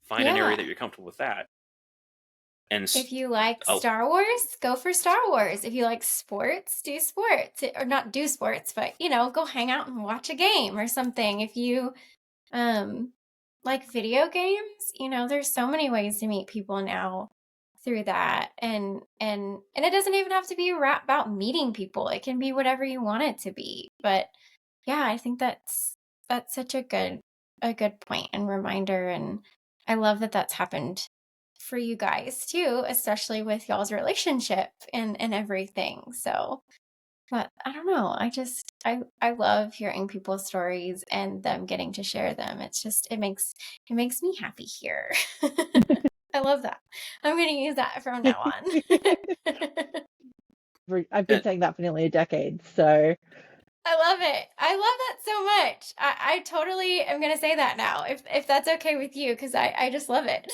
find an area that you're comfortable with that. And if you like Star Wars, go for Star Wars. If you like sports, do sports, or not do sports, but go hang out and watch a game or something. If you like video games, there's so many ways to meet people now through that, and it doesn't even have to be about meeting people. It can be whatever you want it to be. But yeah, I think that's such a good point and reminder, and I love that that's happened for you guys too, especially with y'all's relationship and everything. So, but I don't know, I love hearing people's stories and them getting to share them. It makes me happy here. I love that. I'm going to use that from now on. I've been saying that for nearly a decade, so I love it. I love that so much. I totally am going to say that now, if that's okay with you, because I just love it.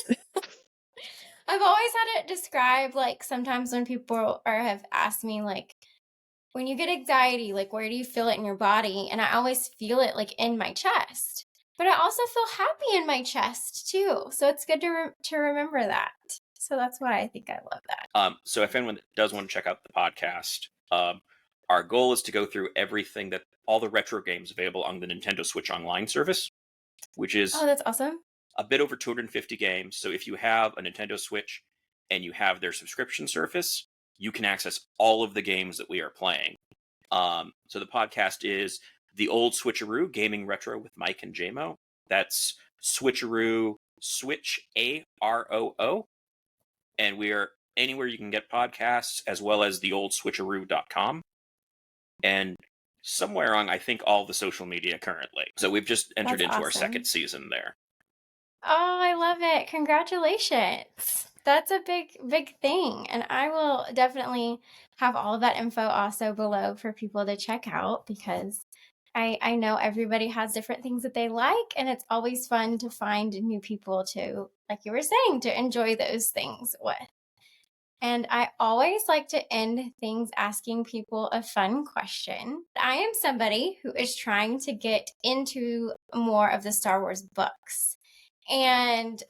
I've always had it described, like, sometimes when people have asked me, like, when you get anxiety, like, where do you feel it in your body? And I always feel it, like, in my chest. But I also feel happy in my chest, too. So it's good to remember that. So that's why I think I love that. So if anyone does want to check out the podcast, our goal is to go through all the retro games available on the Nintendo Switch Online service, which is that's awesome. A bit over 250 games. So if you have a Nintendo Switch and you have their subscription service, you can access all of the games that we are playing. So the podcast is the Old Switch-a-roo Gaming Retro with Mike and Jaymo. That's Switch-a-roo, Switch-a-roo. And we are anywhere you can get podcasts, as well as the oldswitcheroo.com. And somewhere on, I think, all the social media currently. So we've just entered into our second season there. Oh, I love it. Congratulations. That's a big thing. And I will definitely have all of that info also below for people to check out, because I know everybody has different things that they like, and it's always fun to find new people to, like you were saying, to enjoy those things with. And I always like to end things asking people a fun question. I am somebody who is trying to get into more of the Star Wars books. and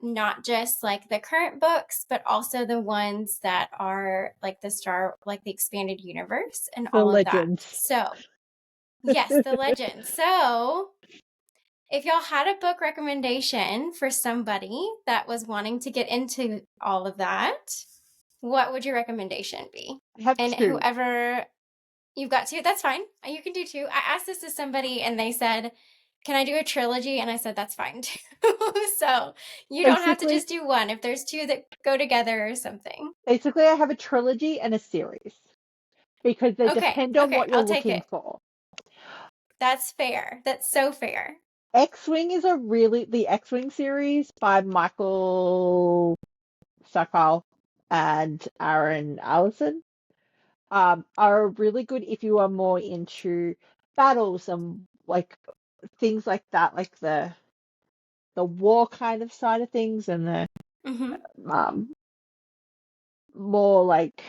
not just like the current books, but also the ones that are like the expanded universe and The all of legends. that. So, yes, the legends. So, if y'all had a book recommendation for somebody that was wanting to get into all of that, what would your recommendation be? I have And two. whoever you've got two, that's fine. You can do two. I asked this to somebody and they said, can I do a trilogy? And I said, that's fine too. So you don't have to Basically- just do one if there's two that go together or something. Basically, I have a trilogy and a series because they depend on what you're I'll take looking it. for. That's fair. That's so fair. X-Wing is the X-Wing series by Michael Sakal and Aaron Allison are really good if you are more into battles and like things like that, like the war kind of side of things and the more like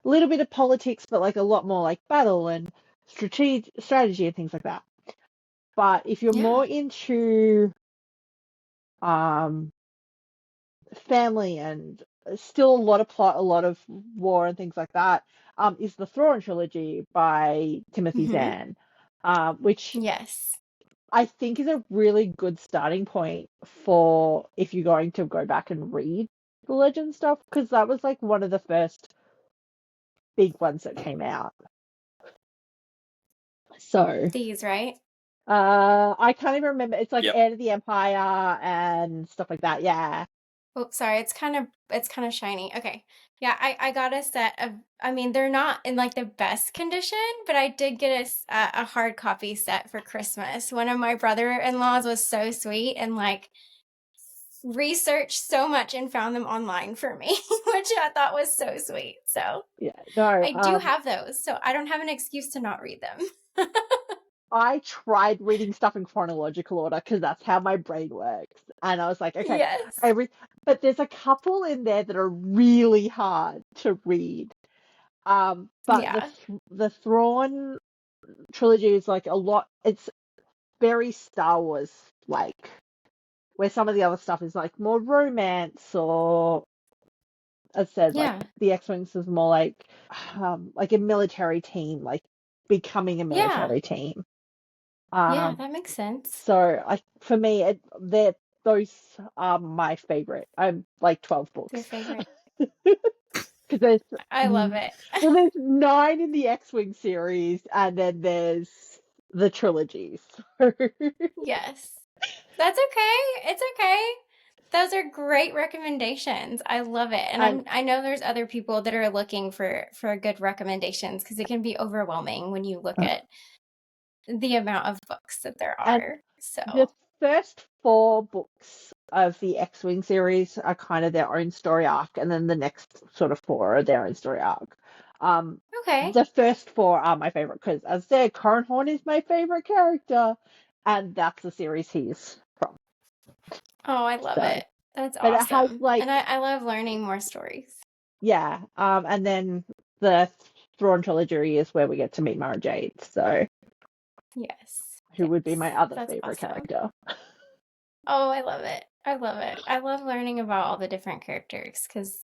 a little bit of politics, but like a lot more like battle and strategy and things like that. But if you're more into family and still a lot of plot, a lot of war and things like that, is the Thrawn trilogy by Timothy Zahn, which yes, I think is a really good starting point for if you're going to go back and read the Legend stuff, because that was like one of the first big ones that came out. So these, right? I can't even remember. It's like Yep. Heir to the Empire and stuff like that. Yeah. Oh, sorry. It's kind of shiny. Okay. Yeah, I got a set of, I mean, they're not in like the best condition, but I did get a hard copy set for Christmas. One of my brother-in-laws was so sweet and like researched so much and found them online for me, which I thought was so sweet. So Yeah. No. I do have those, so I don't have an excuse to not read them. I tried reading stuff in chronological order because that's how my brain works. And I was like, okay, Yes. but there's a couple in there that are really hard to read. But Yeah. the Thrawn trilogy is like a lot. It's very Star Wars like, where some of the other stuff is like more romance or, as I said, like the X-Wings is more like a military team, like becoming a military team. Yeah, that makes sense. So for me, those are my favorite. I'm like 12 books. Your favorite. Because I love it. Well, there's 9 in the X-Wing series, and then there's the trilogies. Yes. That's okay. It's okay. Those are great recommendations. I love it. And I know there's other people that are looking for good recommendations because it can be overwhelming when you look at the amount of books that there are. So the first 4 books of the X-Wing series are kind of their own story arc, and then the next sort of 4 are their own story arc. okay. The first 4 are my favorite because, as I said, Cornhorn is my favorite character, and that's the series he's from. Oh, I love it. That's but awesome. it has like, and I love learning more stories. Yeah, and then the Thrawn trilogy is where we get to meet Mara Jade, so Yes. who would be my other That's favorite awesome. character. Oh, I love it. I love it. I love learning about all the different characters because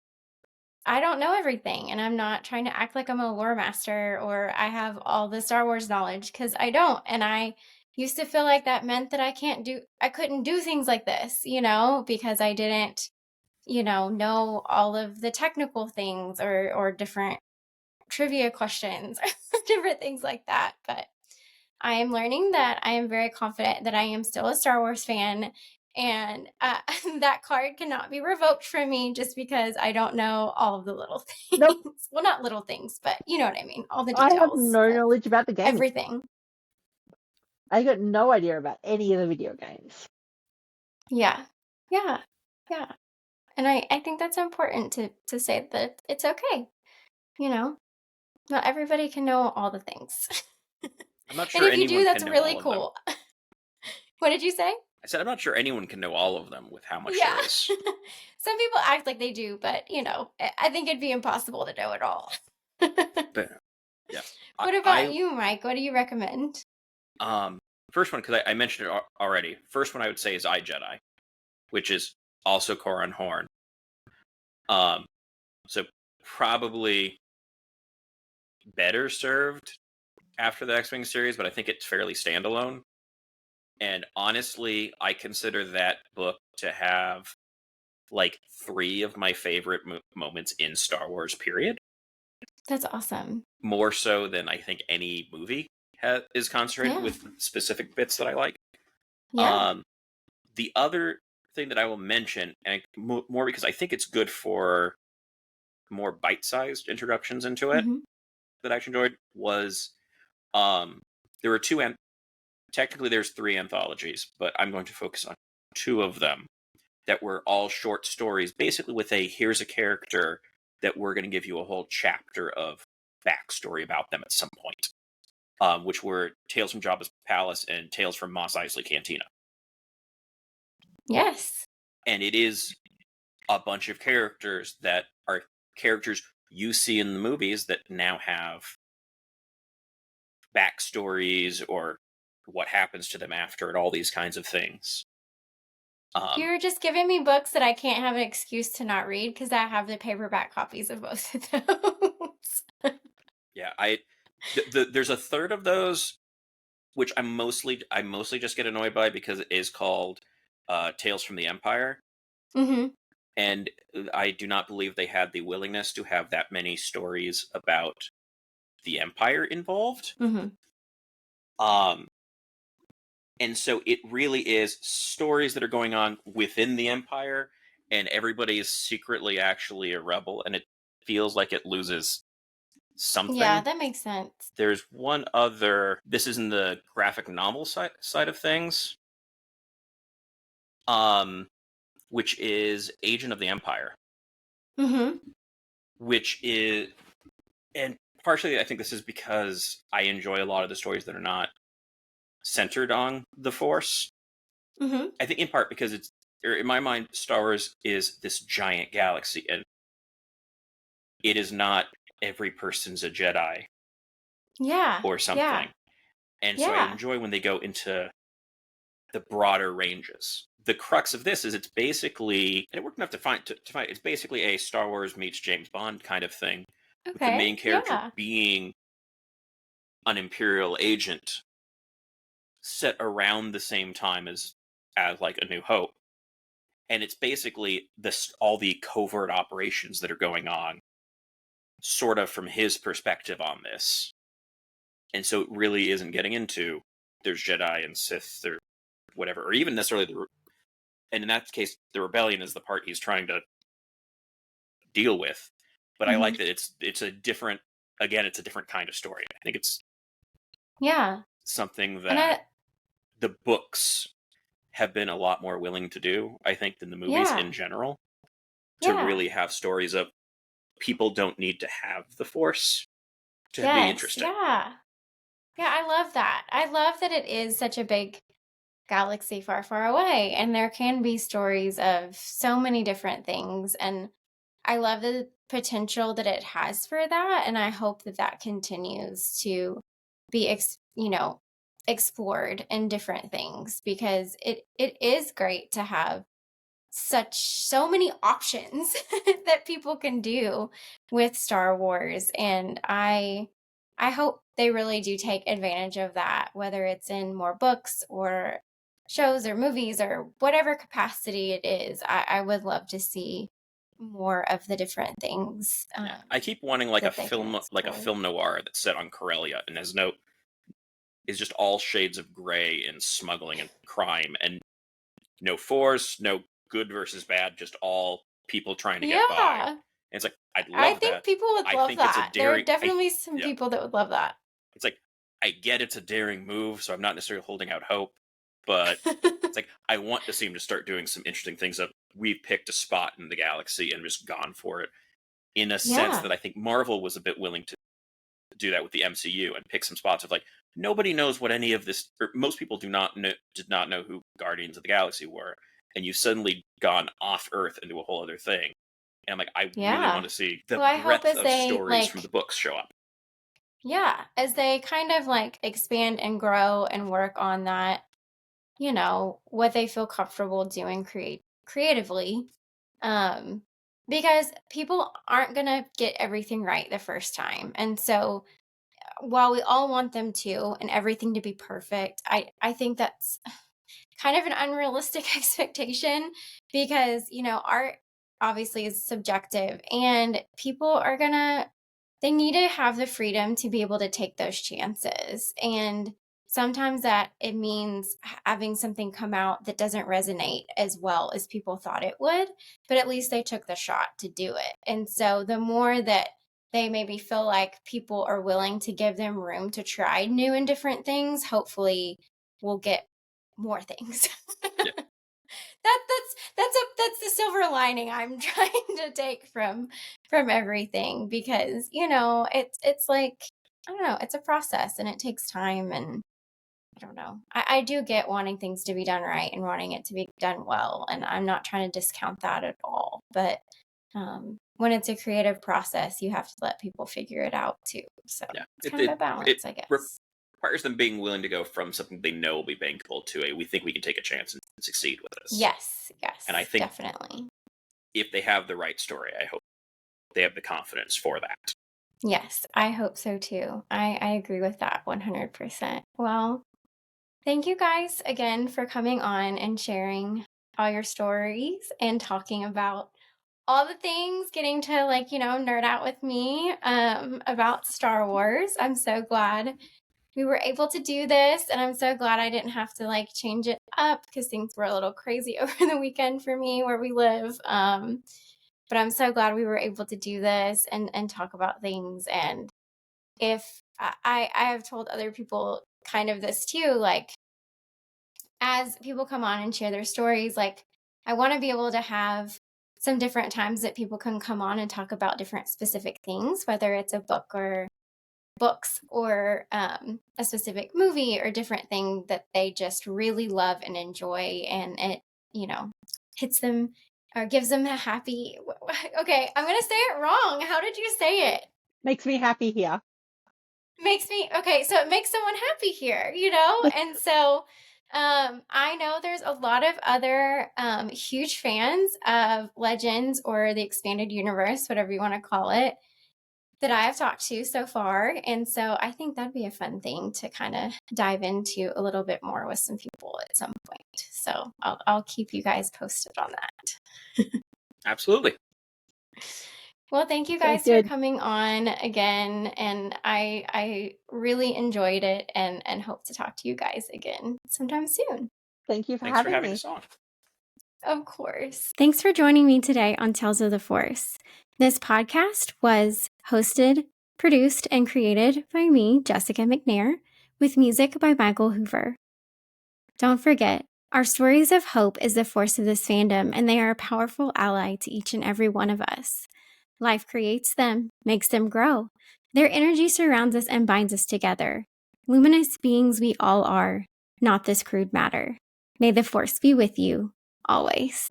I don't know everything and I'm not trying to act like I'm a lore master or I have all the Star Wars knowledge because I don't. And I used to feel like that meant that I couldn't do things like this, because I didn't, know all of the technical things or different trivia questions, different things like that. But I am learning that I am very confident that I am still a Star Wars fan, and that card cannot be revoked from me just because I don't know all of the little things. Nope. Well, not little things, but you know what I mean. All the details. I have no knowledge about the game. Everything. I got no idea about any of the video games. Yeah. And I think that's important to say that it's okay. Not everybody can know all the things. I'm not sure and if you anyone do, that's can know really all of cool. What did you say? I said I'm not sure anyone can know all of them with how much there is. Some people act like they do, but I think it'd be impossible to know it all. But yeah. What about you, Mike? What do you recommend? First one, because I mentioned it already. First one I would say is iJedi. which is also Core on Horn. So probably better served after the X-Wing series, but I think it's fairly standalone. And honestly, I consider that book to have like 3 of my favorite moments in Star Wars, period. That's awesome. More so than I think any movie is concentrated with specific bits that I like. Yeah. The other thing that I will mention, and more because I think it's good for more bite-sized introductions into it, that I enjoyed, was there were 2 technically there's 3 anthologies, but I'm going to focus on 2 of them that were all short stories, basically with here's a character that we're going to give you a whole chapter of backstory about them at some point, which were Tales from Jabba's Palace and Tales from Mos Eisley Cantina. Yes. And it is a bunch of characters that are characters you see in the movies that now have backstories or what happens to them after and all these kinds of things. You're just giving me books that I can't have an excuse to not read because I have the paperback copies of both of those. Yeah, there's a third of those which I mostly just get annoyed by because it is called Tales from the Empire. And I do not believe they had the willingness to have that many stories about the Empire involved. And so it really is stories that are going on within the Empire, and everybody is secretly actually a rebel, and it feels like it loses something. Yeah, that makes sense. There's one other, this is in the graphic novel side of things, which is Agent of the Empire. Which is, and partially I think this is because I enjoy a lot of the stories that are not centered on the Force. I think in part because in my mind, Star Wars is this giant galaxy, and it is not every person's a Jedi. Or something. And so I enjoy when they go into the broader ranges. The crux of this is it's basically, and it worked enough to find, it's basically a Star Wars meets James Bond kind of thing. With the main character being an Imperial agent set around the same time as like A New Hope. And it's basically all the covert operations that are going on sort of from his perspective on this. And so it really isn't getting into there's Jedi and Sith or whatever, or even necessarily and in that case, the rebellion is the part he's trying to deal with. But I like that it's a different kind of story. I think it's something that the books have been a lot more willing to do, I think, than the movies in general. To really have stories of people don't need to have the Force to be interesting. Yeah, I love that. I love that it is such a big galaxy far, far away, and there can be stories of so many different things, and I love the potential that it has for that, and I hope that that continues to be explored in different things, because it is great to have so many options that people can do with Star Wars, and I hope they really do take advantage of that, whether it's in more books or shows or movies or whatever capacity it is. I would love to see more of the different things. I keep wanting like a film noir that's set on Corellia and is just all shades of gray and smuggling and crime and no Force, no good versus bad, just all people trying to get by. And it's like, I'd love that. I think people would love that. There are definitely some people that would love that. It's like, I get it's a daring move, so I'm not necessarily holding out hope, but it's like, I want to see him to start doing some interesting things of, we've picked a spot in the galaxy and just gone for it. In a sense that I think Marvel was a bit willing to do that with the MCU and pick some spots of like, nobody knows what any of this, or most people did not know who Guardians of the Galaxy were. And you've suddenly gone off Earth into a whole other thing. And I'm like, I really want to see the breadth of stories from the books show up. Yeah, as they kind of like expand and grow and work on that, what they feel comfortable doing creatively, because people aren't going to get everything right the first time. And so while we all want them to and everything to be perfect, I think that's kind of an unrealistic expectation, because, art obviously is subjective, and people are they need to have the freedom to be able to take those chances. And sometimes that it means having something come out that doesn't resonate as well as people thought it would, but at least they took the shot to do it. And so the more that they maybe feel like people are willing to give them room to try new and different things, hopefully we'll get more things. Yeah. That's the silver lining I'm trying to take from everything, because it's like, I don't know, it's a process and it takes time, and I don't know. I do get wanting things to be done right and wanting it to be done well, and I'm not trying to discount that at all. But when it's a creative process, you have to let people figure it out too. So Yeah. it's kind of a balance, I guess. Requires them being willing to go from something they know will be bankable to we think we can take a chance and succeed with this. Yes, And I think definitely. if they have the right story, I hope they have the confidence for that. Yes, I hope so too. I agree with that 100%. Well, thank you guys again for coming on and sharing all your stories and talking about all the things, getting to nerd out with me about Star Wars. I'm so glad we were able to do this, and I'm so glad I didn't have to change it up, because things were a little crazy over the weekend for me where we live. But I'm so glad we were able to do this and talk about things. And if I have told other people kind of this too, as people come on and share their stories, I want to be able to have some different times that people can come on and talk about different specific things, whether it's a book or books or a specific movie or different thing that they just really love and enjoy, and it hits them or gives them a happy, okay, I'm gonna say it wrong. How did you say it? Makes me happy here. Okay, so it makes someone happy here, and so I know there's a lot of other huge fans of Legends or the expanded universe, whatever you want to call it, that I have talked to so far. And so I think that'd be a fun thing to kind of dive into a little bit more with some people at some point. So I'll keep you guys posted on that. Absolutely. Well, thank you guys for coming on again. And I really enjoyed it, and hope to talk to you guys again sometime soon. Thanks for having me. us on. Of course. Thanks for joining me today on Tales of the Force. This podcast was hosted, produced, and created by me, Jessica McNair, with music by Michael Hoover. Don't forget, our stories of hope is the force of this fandom, and they are a powerful ally to each and every one of us. Life creates them, makes them grow. Their energy surrounds us and binds us together. Luminous beings we all are, not this crude matter. May the Force be with you, always.